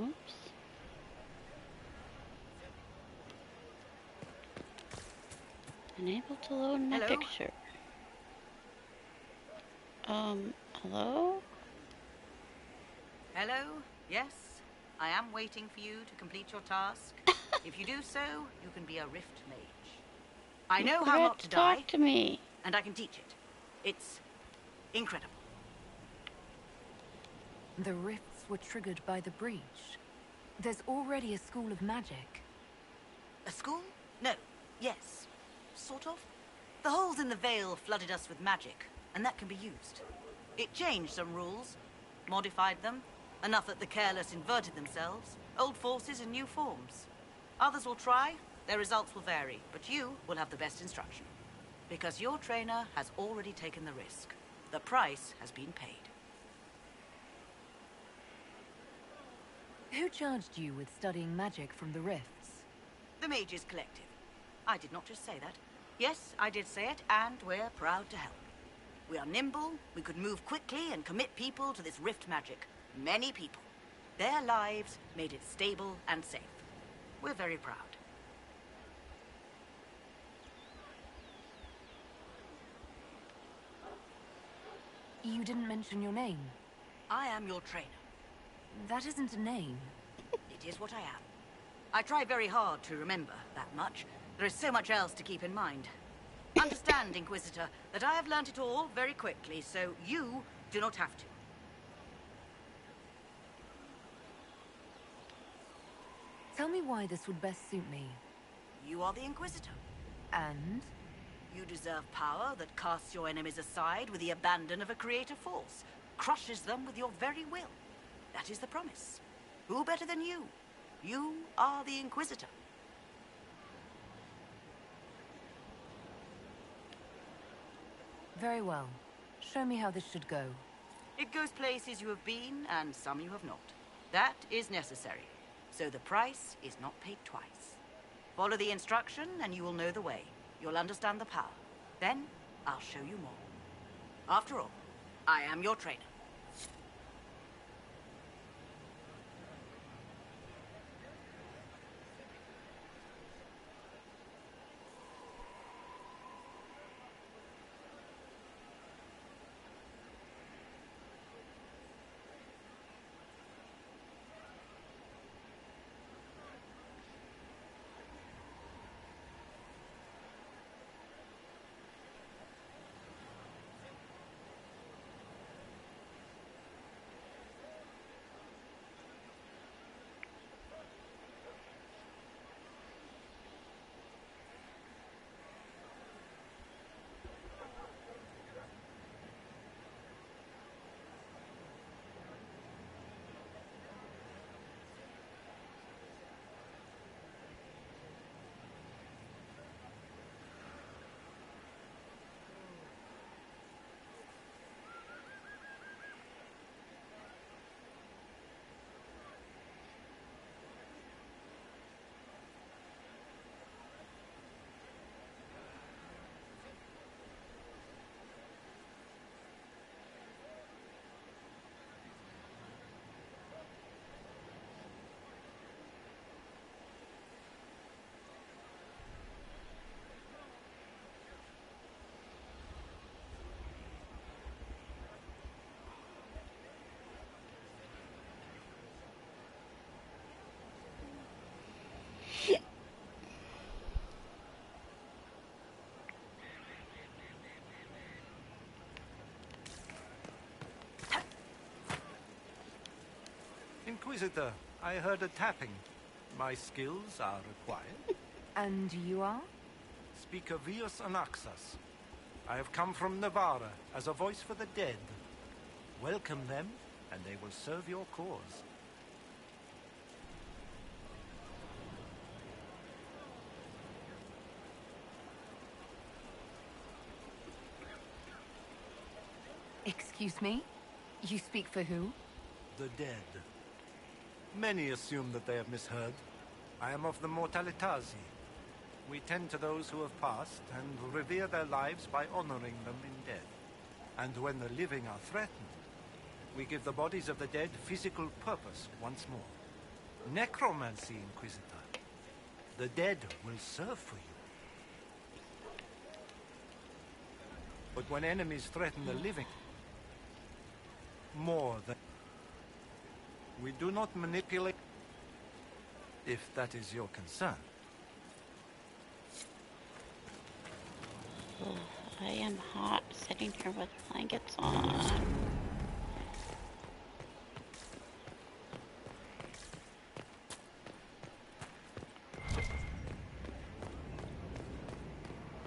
Oops. Unable to load my picture. Hello? Hello? Yes? I am waiting for you to complete your task. If you do so, you can be a Rift Mage. I know how not to die. Talk to me. And I can teach it. It's incredible. The rifts were triggered by the breach. There's already a school of magic. A school? No. Yes. Sort of. The holes in the veil flooded us with magic, and that can be used. It changed some rules, modified them, enough that the careless inverted themselves, old forces in new forms. Others will try, their results will vary, but you will have the best instruction. Because your trainer has already taken the risk. The price has been paid. Who charged you with studying magic from the rifts? The Mages Collective. I did not just say that. Yes, I did say it, and we're proud to help. We are nimble, we could move quickly and commit people to this rift magic. Many people. Their lives made it stable and safe. We're very proud. You didn't mention your name. I am your trainer. That isn't a name. It is what I am. I try very hard to remember that much. There is so much else to keep in mind. Understand, Inquisitor, that I have learnt it all very quickly, so you do not have to. Tell me why this would best suit me. You are the Inquisitor. And? You deserve power that casts your enemies aside with the abandon of a creative force, crushes them with your very will. That is the promise. Who better than you? You are the Inquisitor. Very well. Show me how this should go. It goes places you have been, and some you have not. That is necessary. So the price is not paid twice. Follow the instruction, and you will know the way. You'll understand the power. Then, I'll show you more. After all, I am your trainer. Inquisitor, I heard a tapping. My skills are required. And you are? Speaker Vius Anaxas. I have come from Navarra as a voice for the dead. Welcome them, and they will serve your cause. Excuse me? You speak for who? The dead. Many assume that they have misheard. I am of the Mortalitasi. We tend to those who have passed and revere their lives by honoring them in death. And when the living are threatened, we give the bodies of the dead physical purpose once more. Necromancy, Inquisitor. The dead will serve for you. But when enemies threaten the living, more than... We do not manipulate, if that is your concern. Oh, I am hot sitting here with blankets on.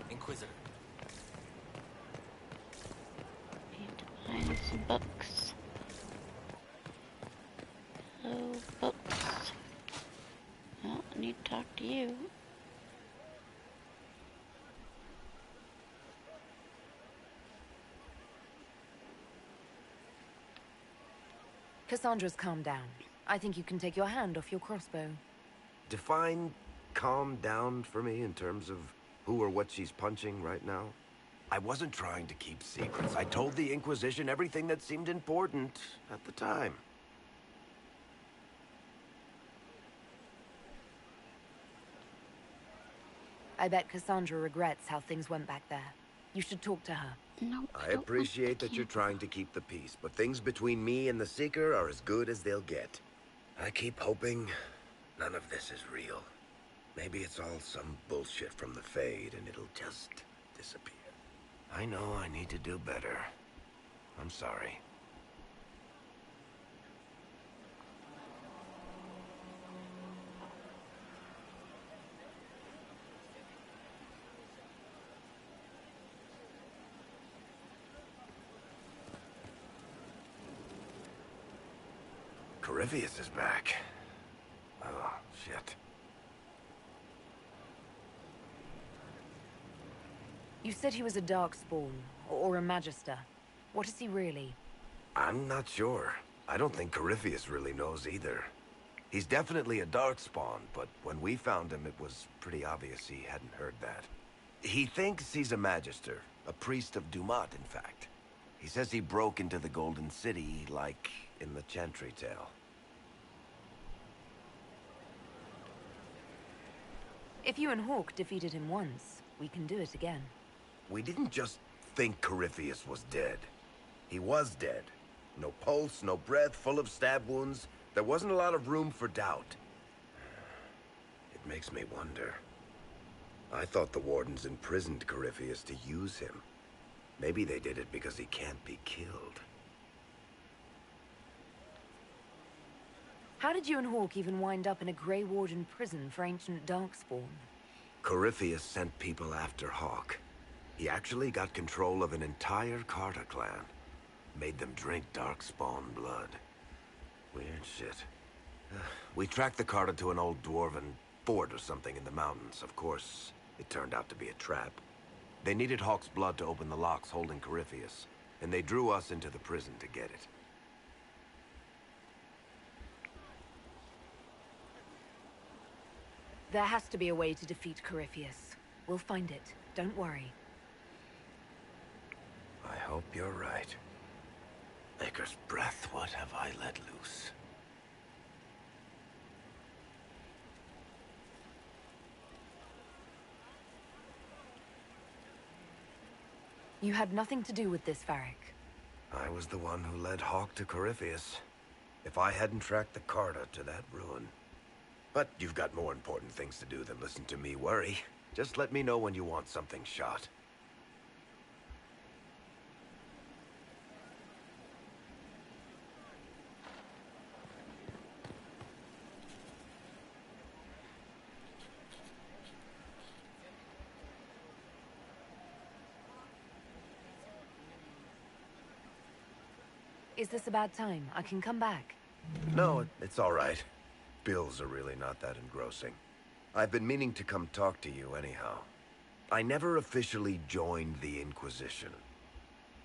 Inquisitor. Need to find some books. Oh, books. Well, I need to talk to you. Cassandra's calmed down. I think you can take your hand off your crossbow. Define calm down for me in terms of who or what she's punching right now. I wasn't trying to keep secrets. I told the Inquisition everything that seemed important at the time. I bet Cassandra regrets how things went back there. You should talk to her. No, I appreciate that you're trying to keep the peace, but things between me and the Seeker are as good as they'll get. I keep hoping none of this is real. Maybe it's all some bullshit from the Fade and it'll just disappear. I know I need to do better. I'm sorry. Corypheus is back. Oh, shit. You said he was a Darkspawn, or a Magister. What is he really? I'm not sure. I don't think Corypheus really knows either. He's definitely a Darkspawn, but when we found him, it was pretty obvious he hadn't heard that. He thinks he's a Magister, a priest of Dumat, in fact. He says he broke into the Golden City, like in the Chantry tale. If you and Hawke defeated him once, we can do it again. We didn't just think Corypheus was dead. He was dead. No pulse, no breath, full of stab wounds. There wasn't a lot of room for doubt. It makes me wonder. I thought the Wardens imprisoned Corypheus to use him. Maybe they did it because he can't be killed. How did you and Hawke even wind up in a Grey Warden prison for ancient Darkspawn? Corypheus sent people after Hawke. He actually got control of an entire Carter clan. Made them drink Darkspawn blood. Weird shit. We tracked the Carter to an old dwarven fort or something in the mountains. Of course, it turned out to be a trap. They needed Hawke's blood to open the locks holding Corypheus, and they drew us into the prison to get it. There has to be a way to defeat Corypheus. We'll find it. Don't worry. I hope you're right. Maker's breath, what have I let loose? You had nothing to do with this, Varric. I was the one who led Hawke to Corypheus. If I hadn't tracked the Carter to that ruin. But you've got more important things to do than listen to me worry. Just let me know when you want something shot. Is this a bad time? I can come back. No, it's all right. Bills are really not that engrossing. I've been meaning to come talk to you anyhow. I never officially joined the Inquisition.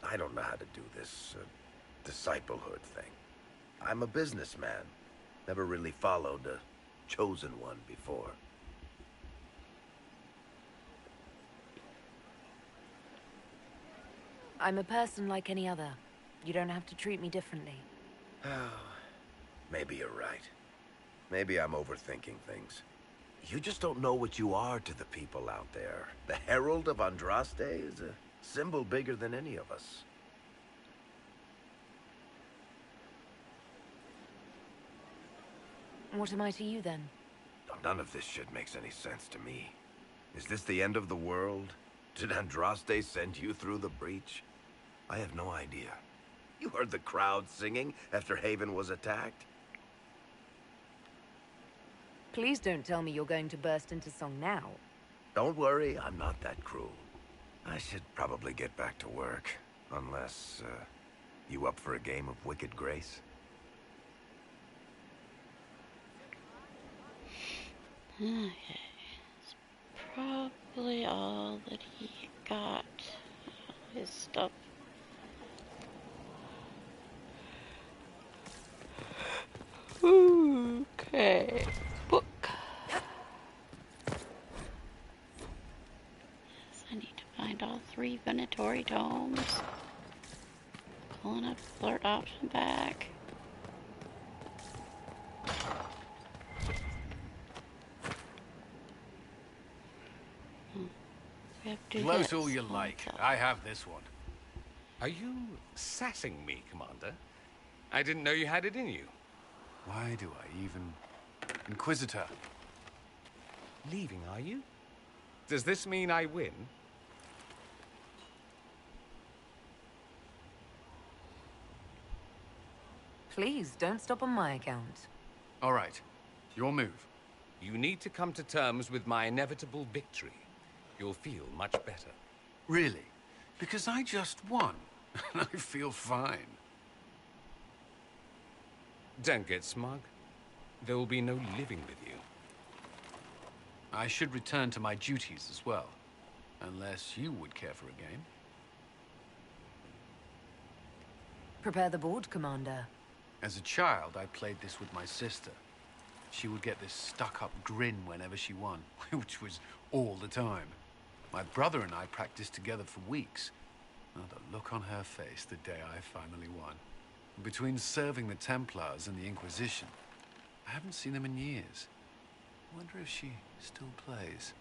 I don't know how to do this disciplehood thing. I'm a businessman. Never really followed a chosen one before. I'm a person like any other. You don't have to treat me differently. Maybe you're right. Maybe I'm overthinking things. You just don't know what you are to the people out there. The Herald of Andraste is a symbol bigger than any of us. What am I to you, then? None of this shit makes any sense to me. Is this the end of the world? Did Andraste send you through the breach? I have no idea. You heard the crowd singing after Haven was attacked? Please don't tell me you're going to burst into song now. Don't worry, I'm not that cruel. I should probably get back to work. Unless, you up for a game of Wicked Grace? Okay. That's probably all that he got. His stuff. Okay. Book. Yes, I need to find all 3 Venatori tomes. Pulling up Flirt option back. We have to Gloat hit all you like. I have this one. Are you sassing me, Commander? I didn't know you had it in you. Why do I even... Inquisitor. Leaving, are you? Does this mean I win? Please, don't stop on my account. All right. Your move. You need to come to terms with my inevitable victory. You'll feel much better. Really? Because I just won. And I feel fine. Don't get smug. There will be no living with you. I should return to my duties as well. Unless you would care for a game. Prepare the board, Commander. As a child, I played this with my sister. She would get this stuck-up grin whenever she won, which was all the time. My brother and I practiced together for weeks. Oh, the look on her face the day I finally won. Between serving the Templars and the Inquisition, I haven't seen them in years. I wonder if she still plays.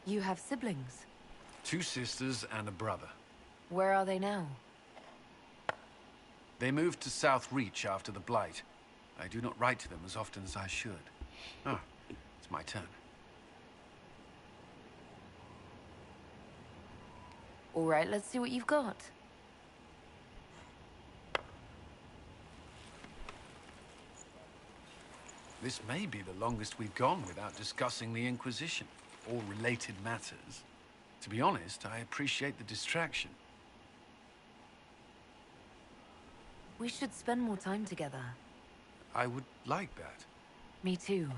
You have siblings? 2 sisters and a brother. Where are they now? They moved to South Reach after the Blight. I do not write to them as often as I should. Oh, it's my turn. All right, let's see what you've got. This may be the longest we've gone without discussing the Inquisition, or related matters. To be honest, I appreciate the distraction. We should spend more time together. I would like that. Me too.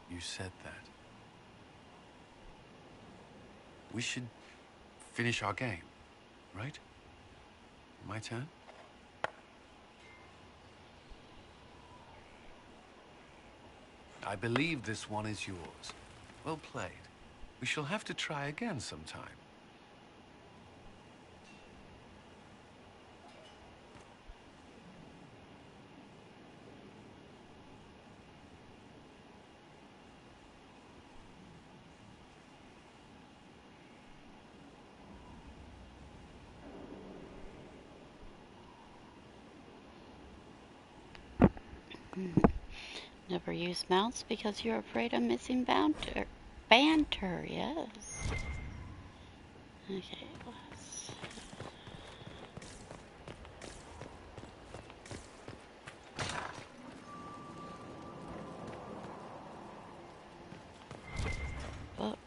You said that. We should finish our game, right? My turn? I believe this one is yours. Well played. We shall have to try again sometime. Never use mouse because you're afraid of missing banter. Banter, yes. Okay, let's... Books.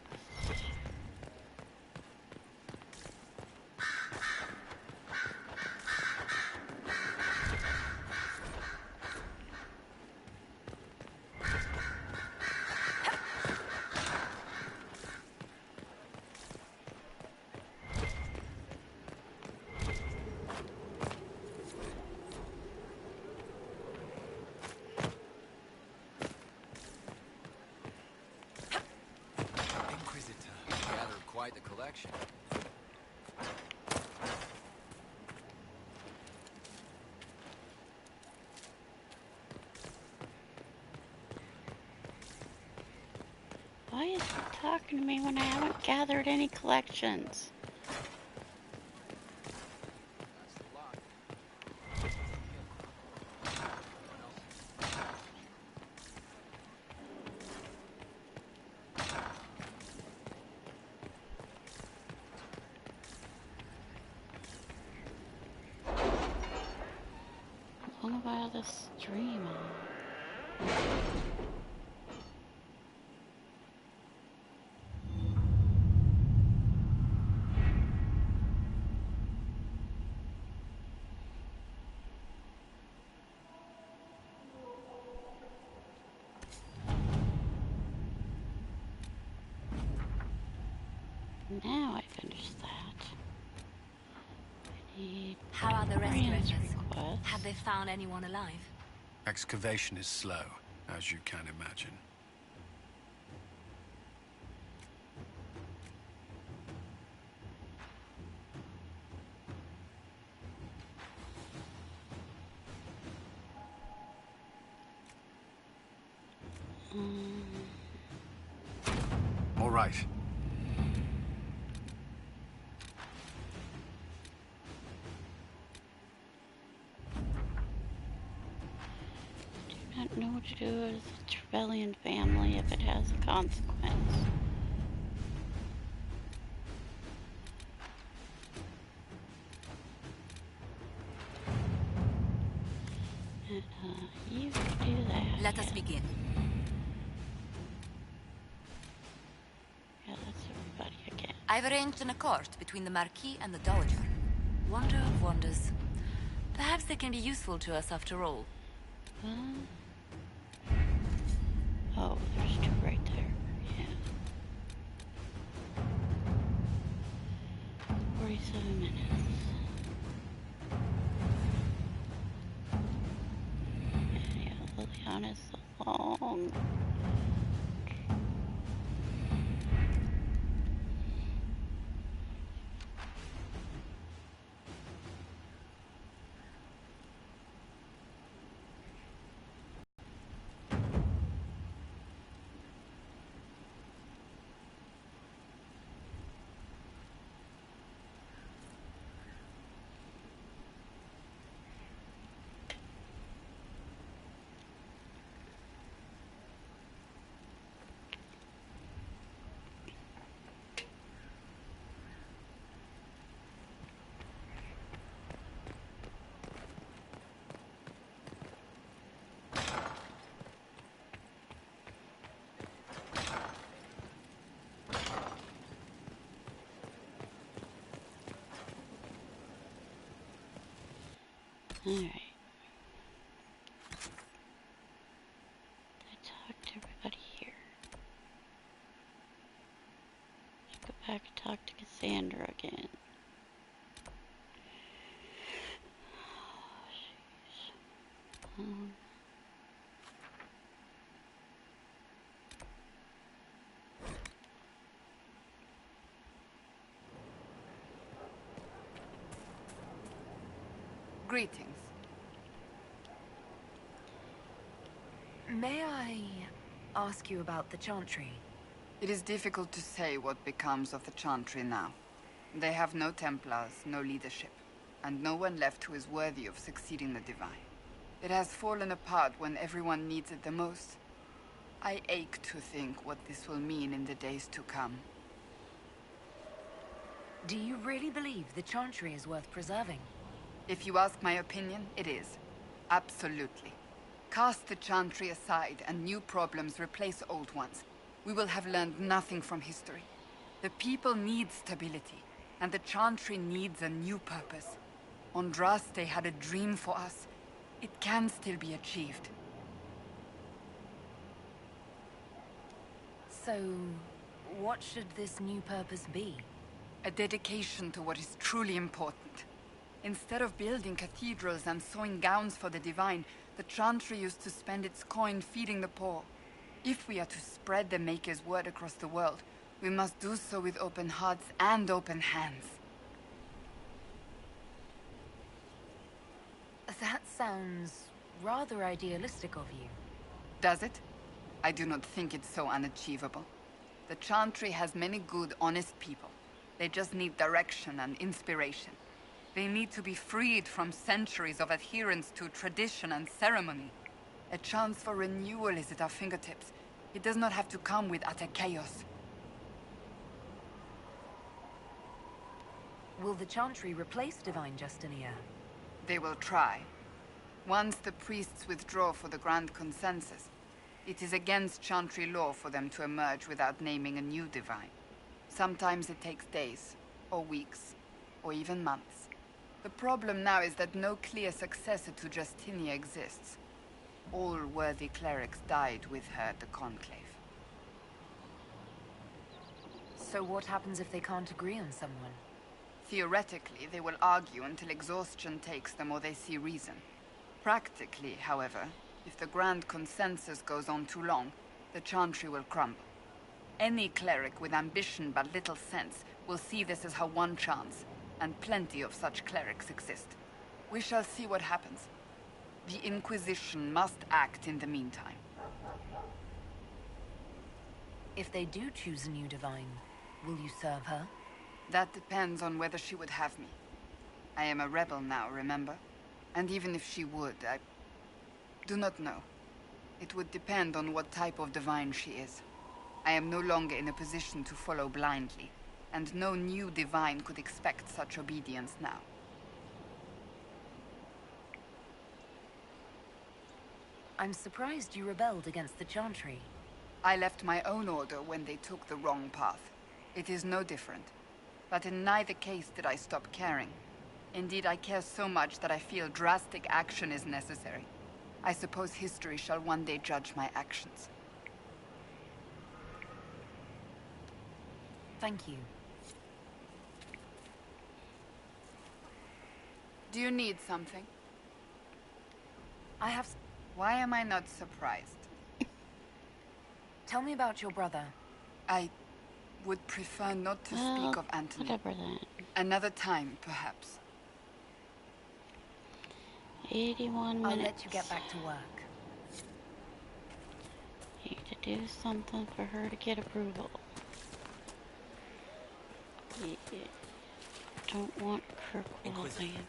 Quite the collection. Why is he talking to me when I haven't gathered any collections? What about the stream on? Now I finished that. How are the Marian's rescuers? request. Have they found anyone alive? Excavation is slow, as you can imagine. All right. Do not know what to do with the Trevelyan family if it has a consequence. You can do that. Let us begin. Yeah, that's everybody again. I've arranged an accord between the Marquis and the Dowager. Wonder of wonders. Perhaps they can be useful to us after all. Oh, there's two right there. Yeah. 47 minutes. Yeah, Liliana's so long. Alright. I talked to everybody here. Let's go back and talk to Cassandra again. Oh, jeez. Greetings. May I ask you about the Chantry? It is difficult to say what becomes of the Chantry now. They have no Templars, no leadership, and no one left who is worthy of succeeding the Divine. It has fallen apart when everyone needs it the most. I ache to think what this will mean in the days to come. Do you really believe the Chantry is worth preserving? If you ask my opinion, it is. Absolutely. Cast the Chantry aside and new problems replace old ones. We will have learned nothing from history. The people need stability, and the Chantry needs a new purpose. Andraste had a dream for us. It can still be achieved. So, what should this new purpose be? A dedication to what is truly important. Instead of building cathedrals and sewing gowns for the Divine, the Chantry used to spend its coin feeding the poor. If we are to spread the Maker's word across the world, we must do so with open hearts and open hands. That sounds rather idealistic of you. Does it? I do not think it's so unachievable. The Chantry has many good, honest people. They just need direction and inspiration. They need to be freed from centuries of adherence to tradition and ceremony. A chance for renewal is at our fingertips. It does not have to come with utter chaos. Will the Chantry replace Divine Justinia? They will try. Once the priests withdraw for the Grand Consensus, it is against Chantry law for them to emerge without naming a new Divine. Sometimes it takes days, or weeks, or even months. The problem now is that no clear successor to Justinia exists. All worthy clerics died with her at the Conclave. So what happens if they can't agree on someone? Theoretically, they will argue until exhaustion takes them or they see reason. Practically, however, if the Grand Consensus goes on too long, the Chantry will crumble. Any cleric with ambition but little sense will see this as her one chance, and plenty of such clerics exist. We shall see what happens. The Inquisition must act in the meantime. If they do choose a new Divine, will you serve her? That depends on whether she would have me. I am a rebel now, remember? And even if she would, I do not know. It would depend on what type of Divine she is. I am no longer in a position to follow blindly, and no new Divine could expect such obedience now. I'm surprised you rebelled against the Chantry. I left my own order when they took the wrong path. It is no different. But in neither case did I stop caring. Indeed, I care so much that I feel drastic action is necessary. I suppose history shall one day judge my actions. Thank you. Do you need something? I have... Why am I not surprised? Tell me about your brother. I would prefer not to speak of Anthony. Whatever then. Another time, perhaps. 81 minutes. I'll let you get back to work. Need to do something for her to get approval. Yeah. Don't want Kirkwall land.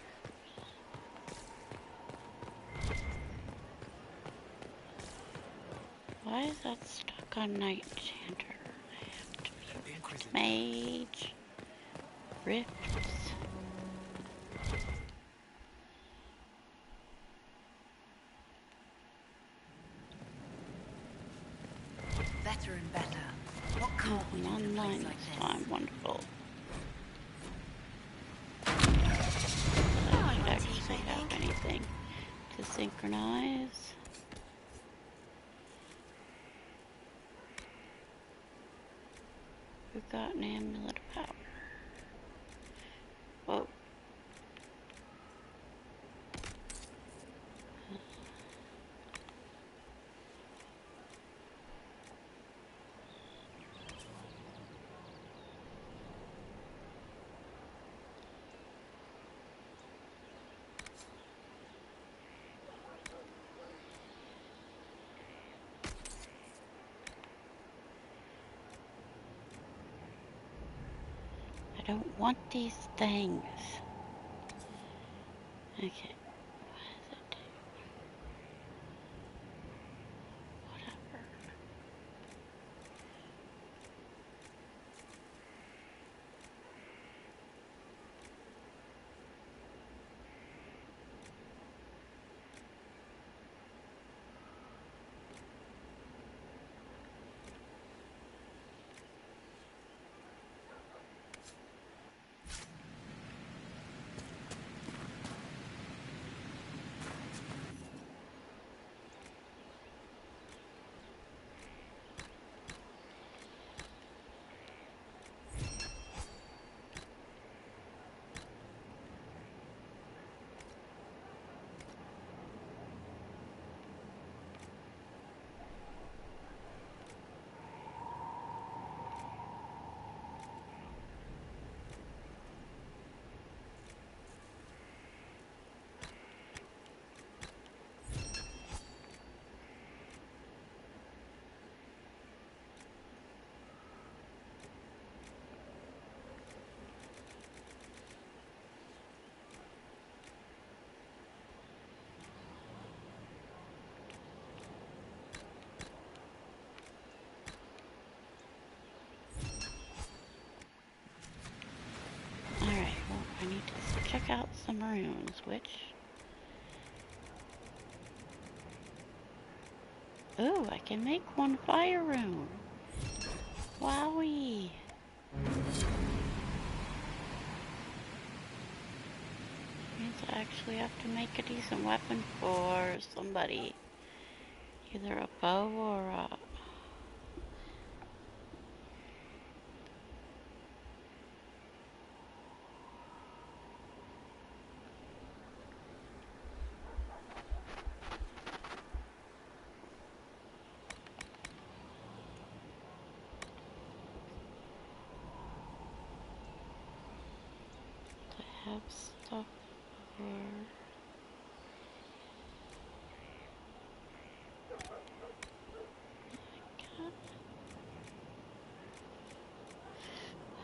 Why is that stuck on Knight Chanter? I have to be Mage. Rifts. Better and better. What can't we do in a place like this? Time, wonderful. I don't actually have anything to synchronize. We've got an amulet of power. Whoa. I don't want these things. Okay. What does it do? Whatever. Alright, well, I need to check out some runes, which... Ooh, I can make one fire rune. Wowie. Means I actually have to make a decent weapon for somebody. Either a bow or a... have stuff for...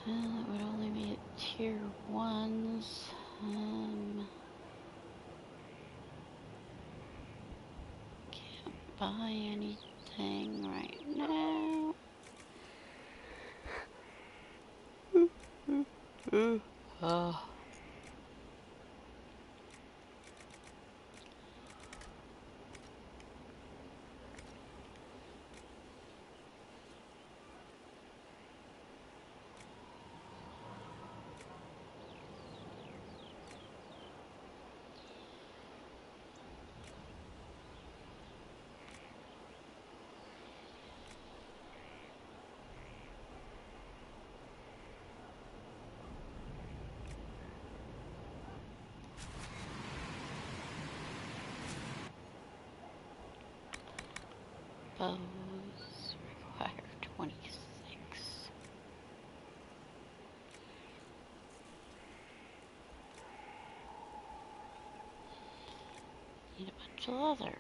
Well, it would only be at tier 1s. Can't buy anything right now. Oh. bows require 26. Need a bunch of leather.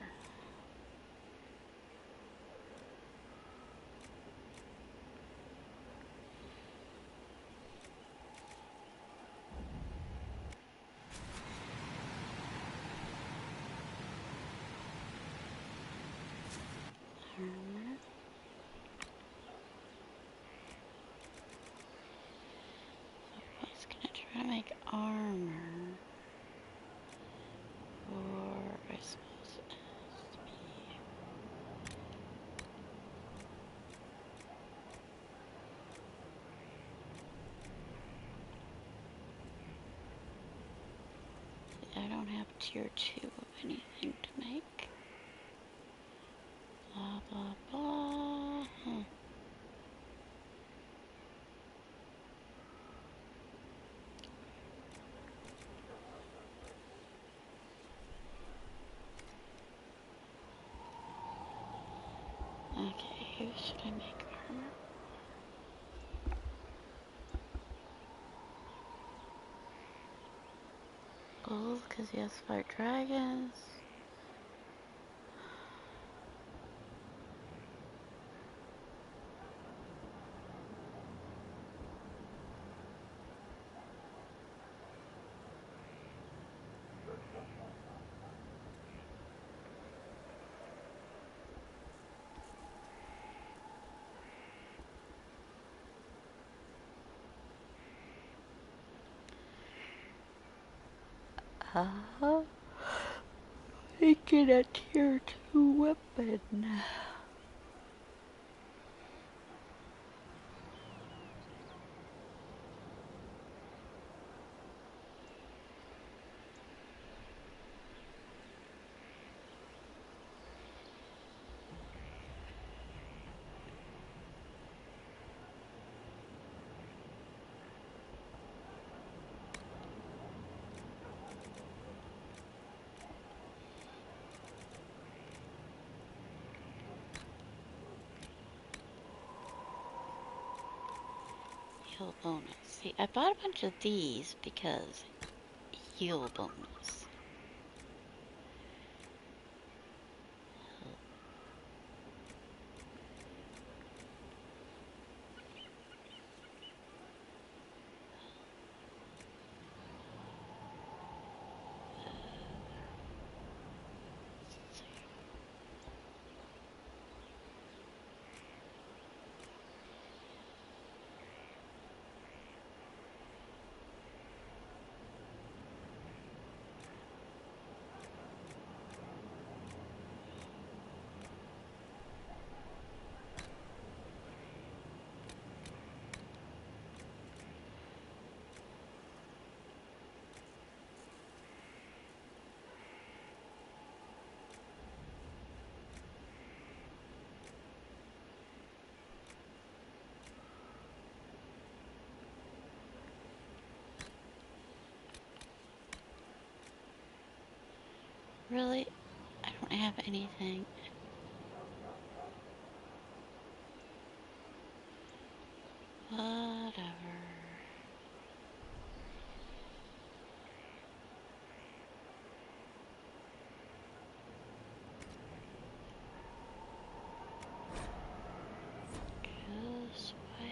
Armor. So I was gonna try to make armor. Or I suppose it has to be. I don't have tier 2 of anything to make. Blah, blah, blah. Huh. Okay, who should I make armor? Gold, because he has to fight dragons. Making a tier 2 weapon. Heal bonus. See, I bought a bunch of these because heal bonus. Really? I don't have anything. Whatever. Just wait.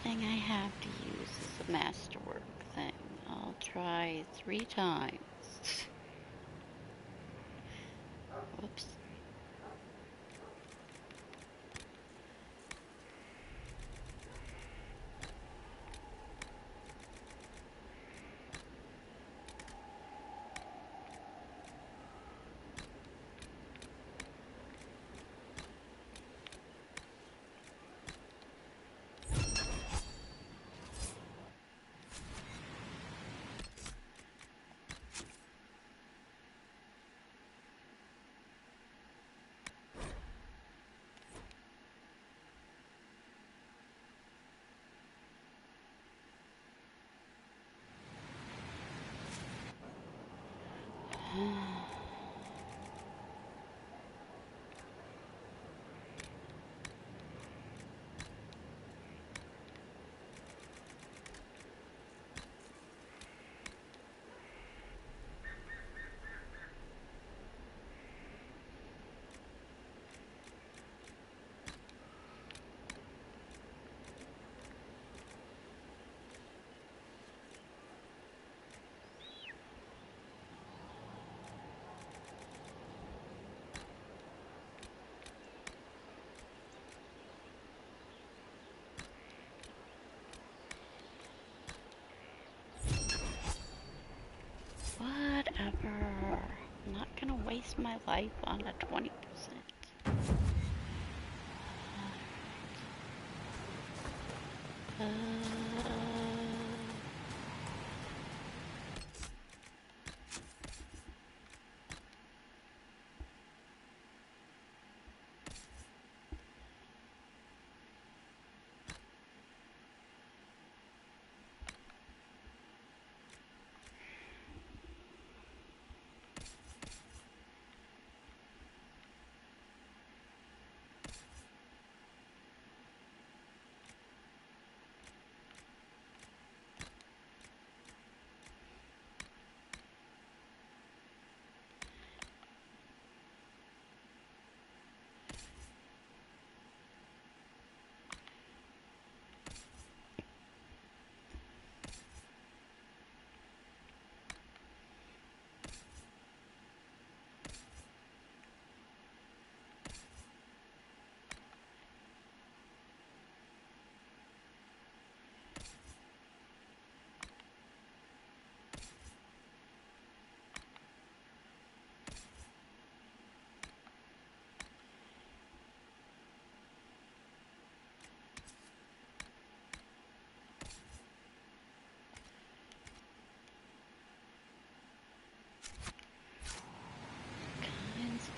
thing I have to use is a masterwork thing. I'll try 3 times. Whoops. Whatever. I'm not gonna waste my life on a 20%.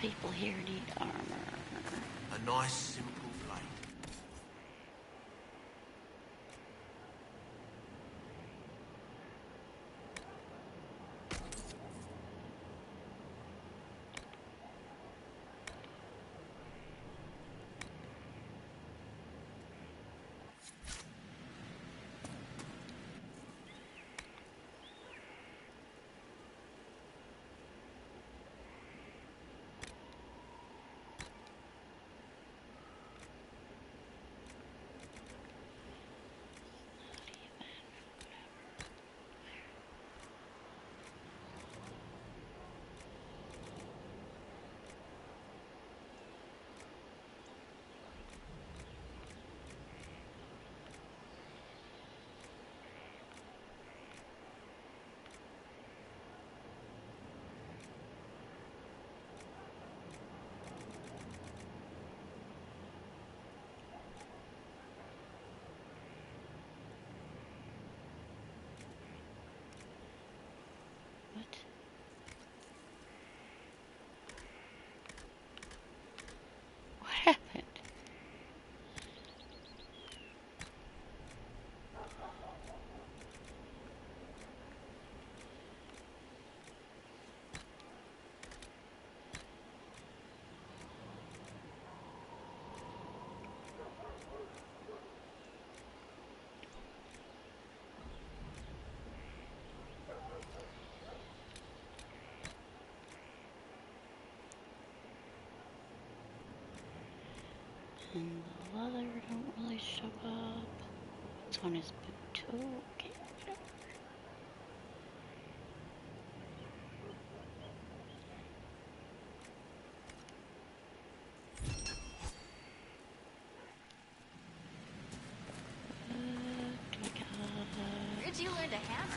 People here need armor. A nice, simple blade. What happened? And the leather don't really show up. It's on his boot. Oh, okay. Where'd you learn to hammer?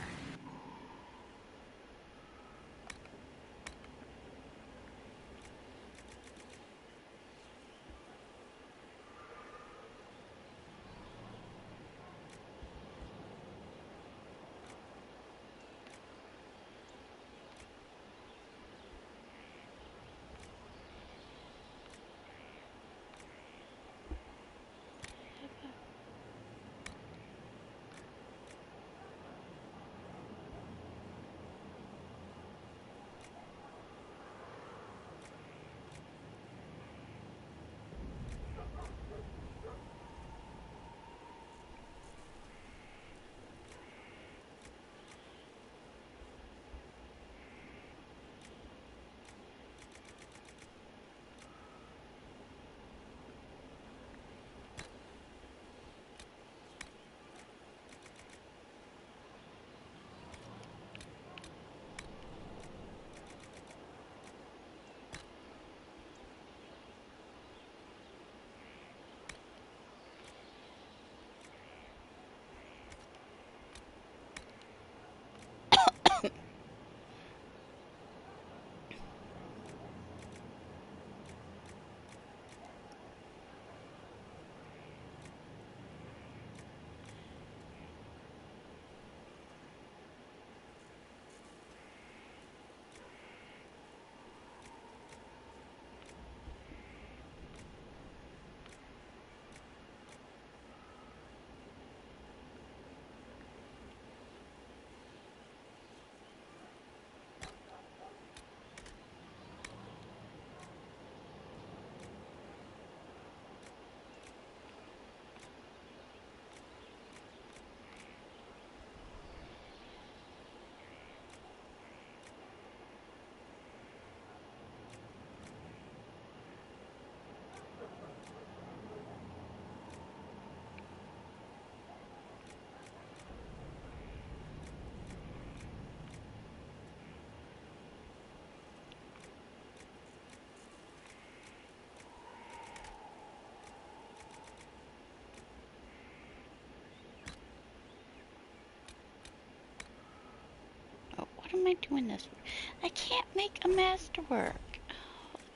What am I doing this for? I can't make a masterwork.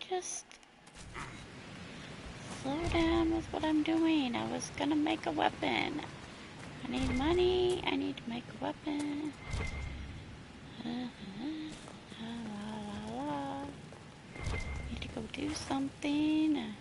Just slow down with what I'm doing. I was gonna make a weapon. I need money. I need to make a weapon. Need to go do something.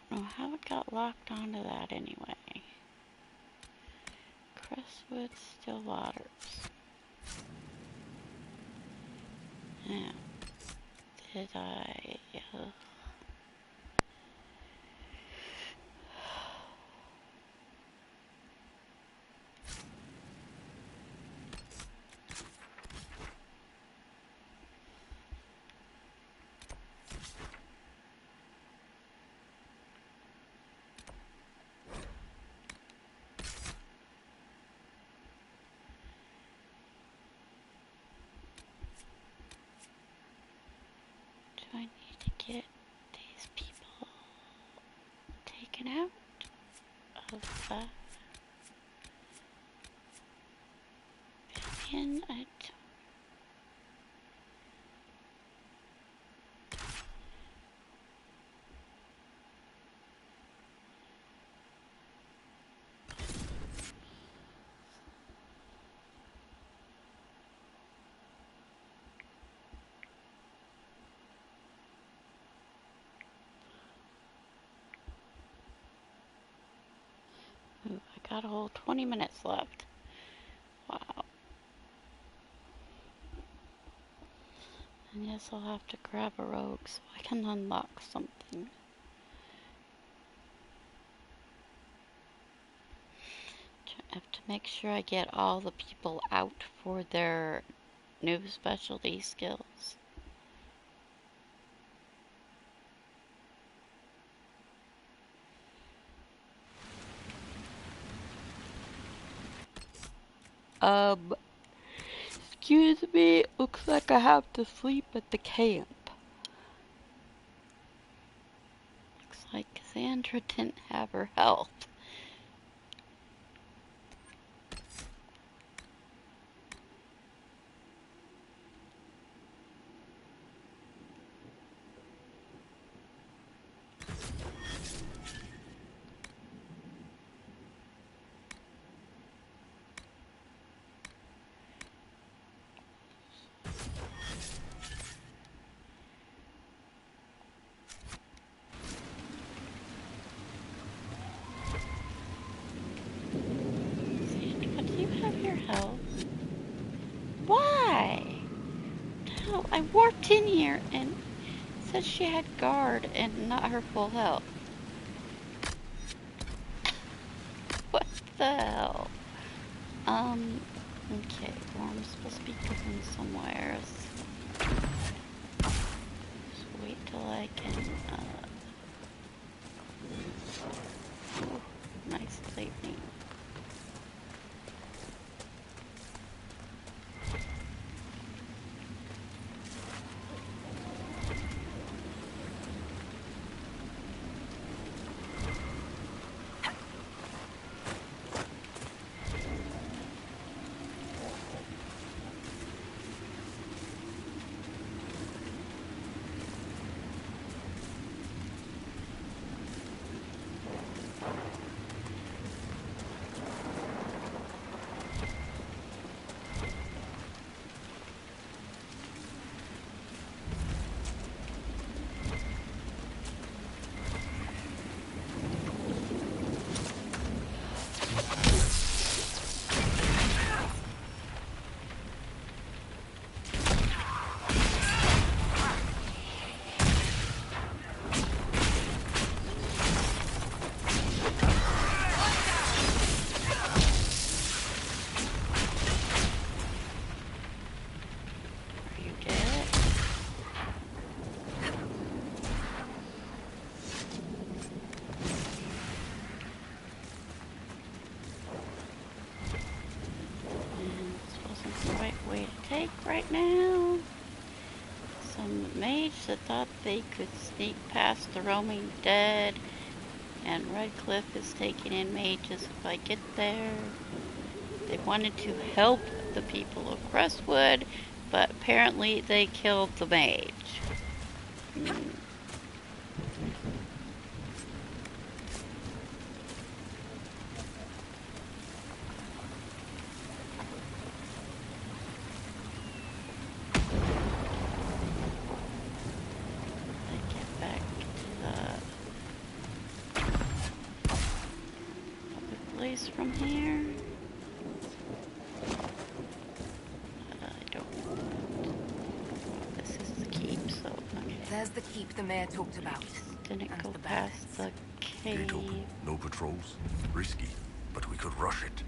I don't know how it got locked onto that anyway. Crestwood Still Waters. Yeah. Did I... Do I need to get these people taken out of the pavilion? got a whole 20 minutes left. Wow. And yes, I'll have to grab a rogue so I can unlock something. I have to make sure I get all the people out for their new specialty skills. Excuse me, looks like I have to sleep at the camp. Looks like Cassandra didn't have her health. Why? No, I warped in here and said she had guard and not her full health. What the hell? Okay, well, I'm supposed to be going somewhere. Just wait till I can, ooh, nice lightning. Right now, some mage that thought they could sneak past the roaming dead, and Redcliffe is taking in mages if I get there. They wanted to help the people of Crestwood, but apparently they killed the mage. From here. I don't know. This is the keep, so okay. There's the keep the mayor talked about. Didn't go past the cave. Gate open. No patrols. Risky, but we could rush it.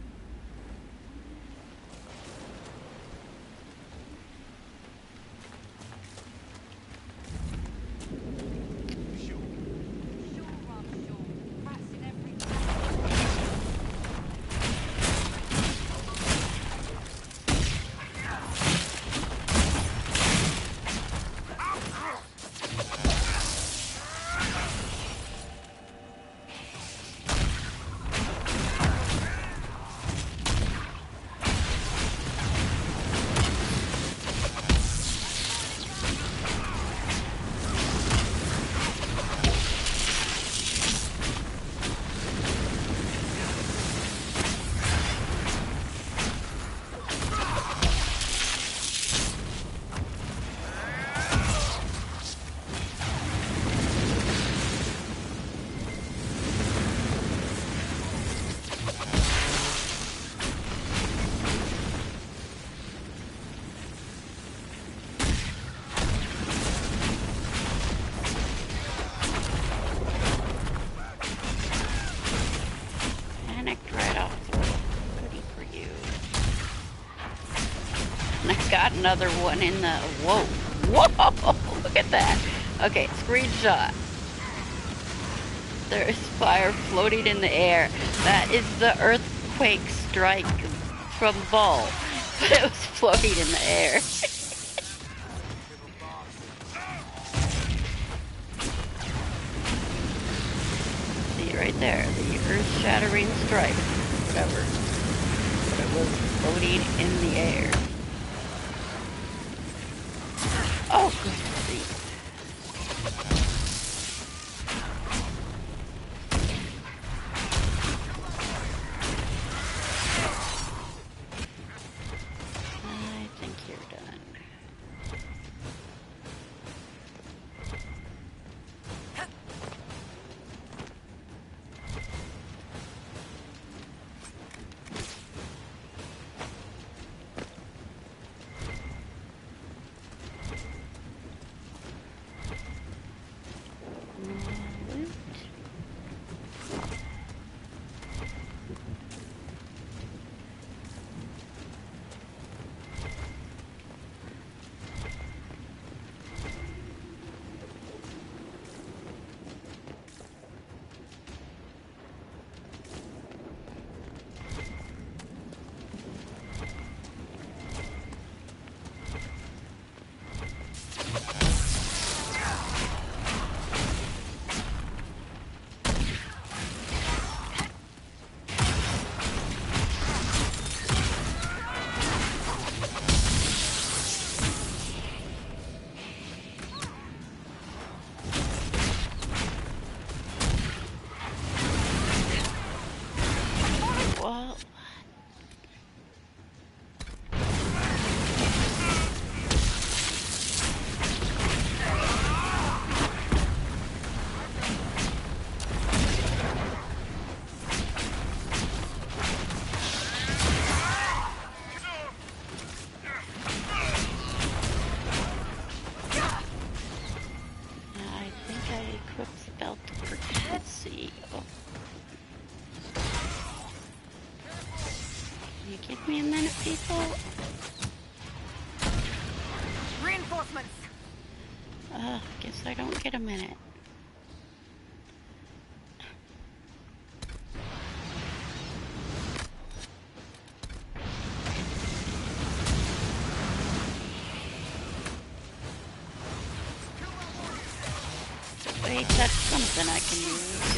And I got another one in the... Whoa. Whoa! Look at that. Okay, screenshot. There is fire floating in the air. That is the earthquake strike from Vol. But it was floating in the air. See, right there. The earth-shattering strike. Whatever. But it was floating in the air. Oh, goodness. I think you're done. Give me a minute, people. Reinforcements. Guess I don't get a minute. Wait, that's something I can use.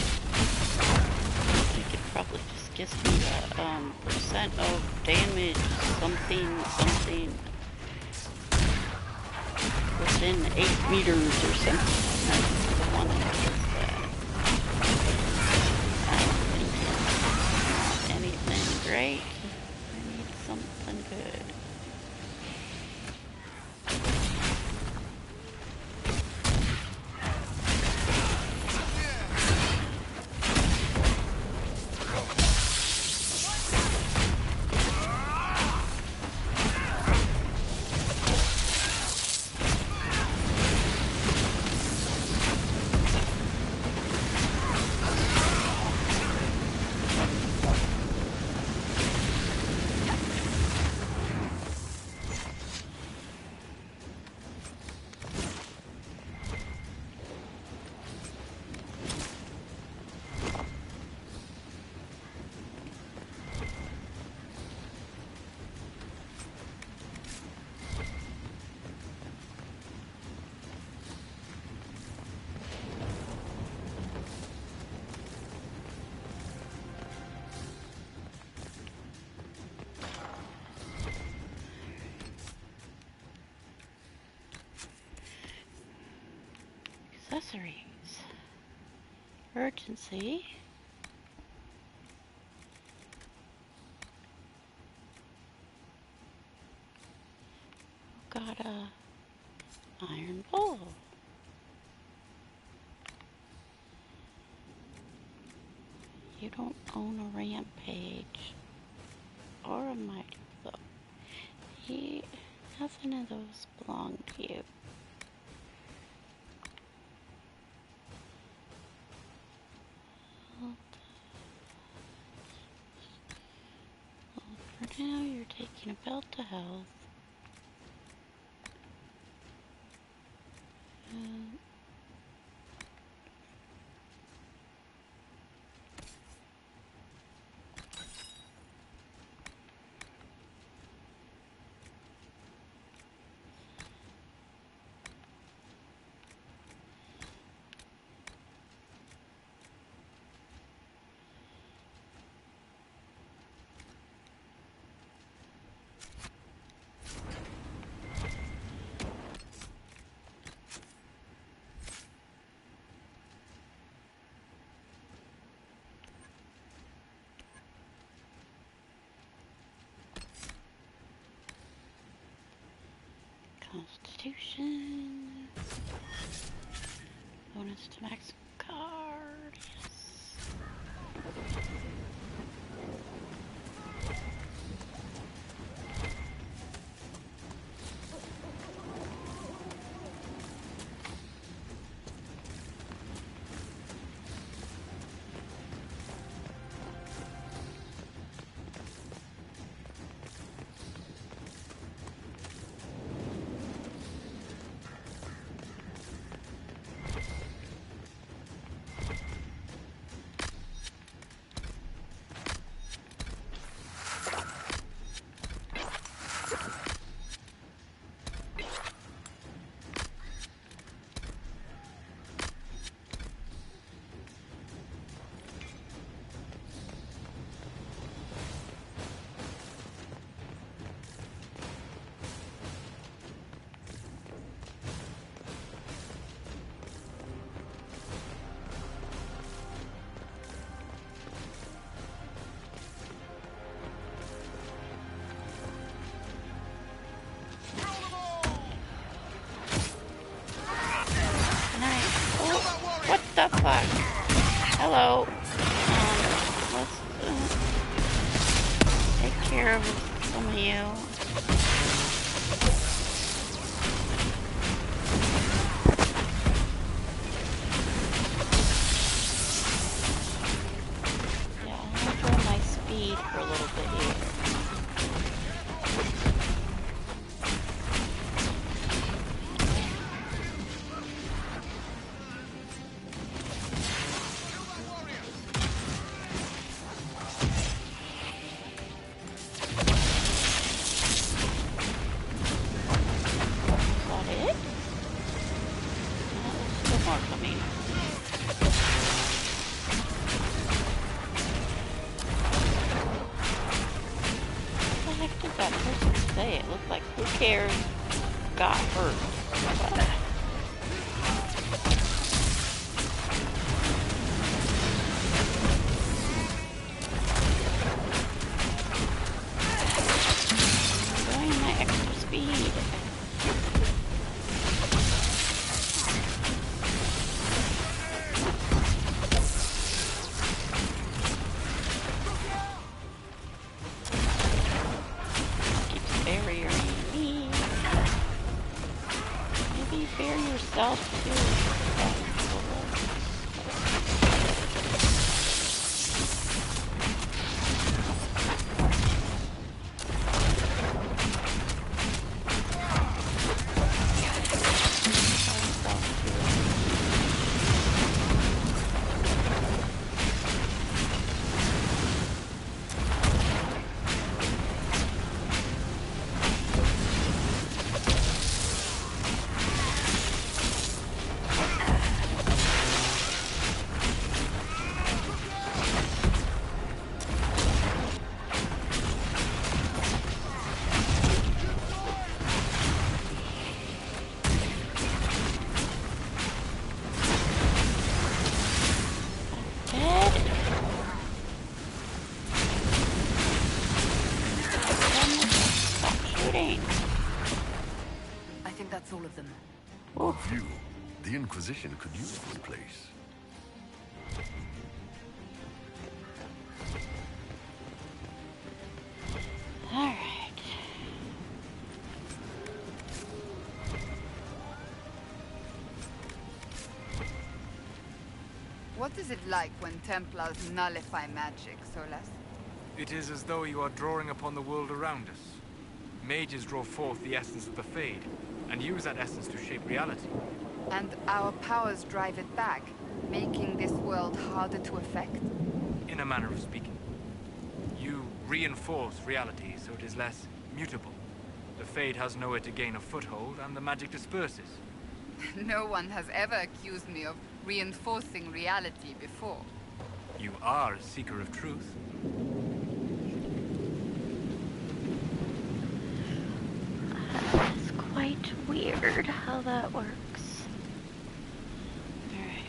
I could probably just give me the percent of damage, something within 8 meters or something. That's the one that does that. I don't think it's not anything great. I need something good. Accessories. Urgency. Got a iron bowl. You don't own a rampage or a mighty blow. Nothing of those belong to you. For now, you're taking a belt to health. Constitution. Bonus to max card. Yes. What the fuck? Hello. Let's take care of some of you. Yeah, I'll enjoy my speed for a little bit here. Got hurt. Enjoying my extra speed. Keeps barriering me. Maybe bear yourself too. I think that's all of them. Of you, the Inquisition could use this place. All right. What is it like when Templars nullify magic, Solas? It is as though you are drawing upon the world around us. Mages draw forth the essence of the Fade, and use that essence to shape reality. And our powers drive it back, making this world harder to affect? In a manner of speaking. You reinforce reality so it is less mutable. The Fade has nowhere to gain a foothold, and the magic disperses. No one has ever accused me of reinforcing reality before. You are a seeker of truth. It's quite weird how that works. Alright.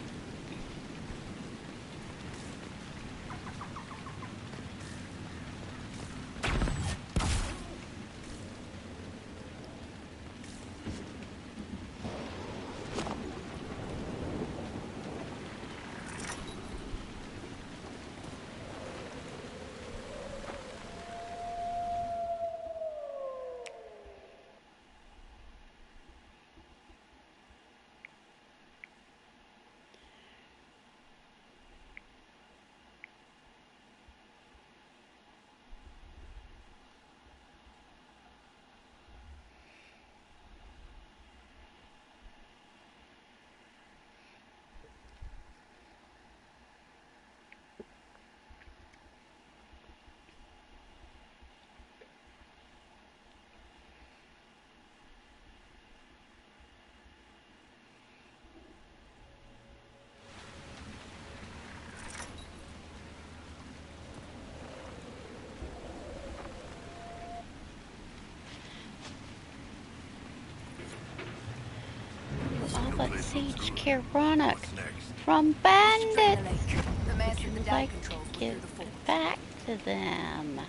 Oh, let's siege Kirana from bandits. Would you like to give it back to them?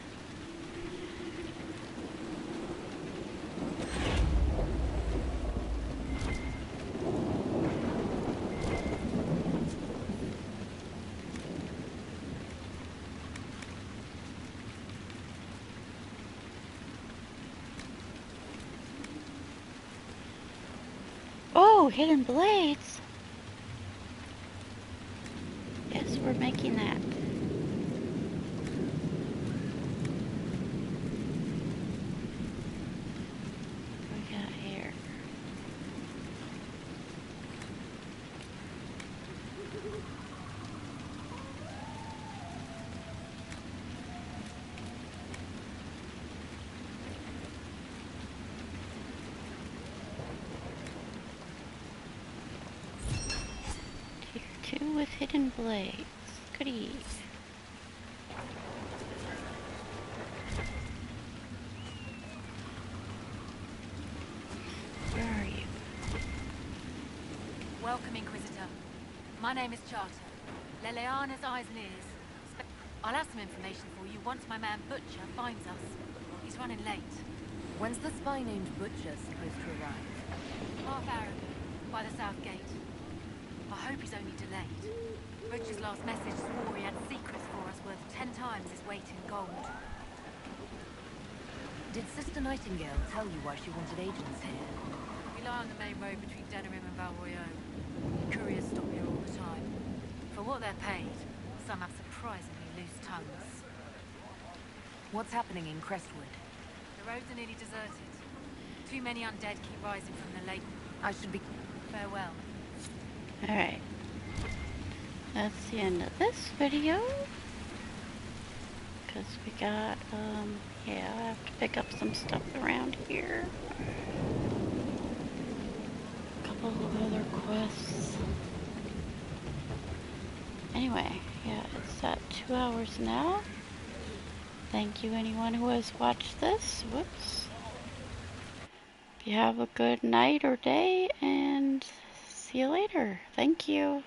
Oh, hidden blades. Yes, we're making that. What we got here? Tier 2 with hidden blades. Goody. Where are you? Welcome, Inquisitor. My name is Charter. Leleana's eyes and ears. I'll have some information for you once my man Butcher finds us. He's running late. When's the spy named Butcher supposed to arrive? Half hour ago, by the south gate. I hope he's only delayed. Butcher's last message swore he had secrets for us worth 10 times his weight in gold. Did Sister Nightingale tell you why she wanted agents here? We lie on the main road between Denerim and Val Royeaux. Couriers stop here all the time. For what they're paid, some have surprisingly loose tongues. What's happening in Crestwood? The roads are nearly deserted. Too many undead keep rising from the lake. I should be... Farewell. Alright. That's the end of this video. Because we got, yeah, I have to pick up some stuff around here. A couple of other quests. Anyway, yeah, it's at 2 hours now. Thank you anyone who has watched this. Whoops. You have a good night or day, and see you later. Thank you.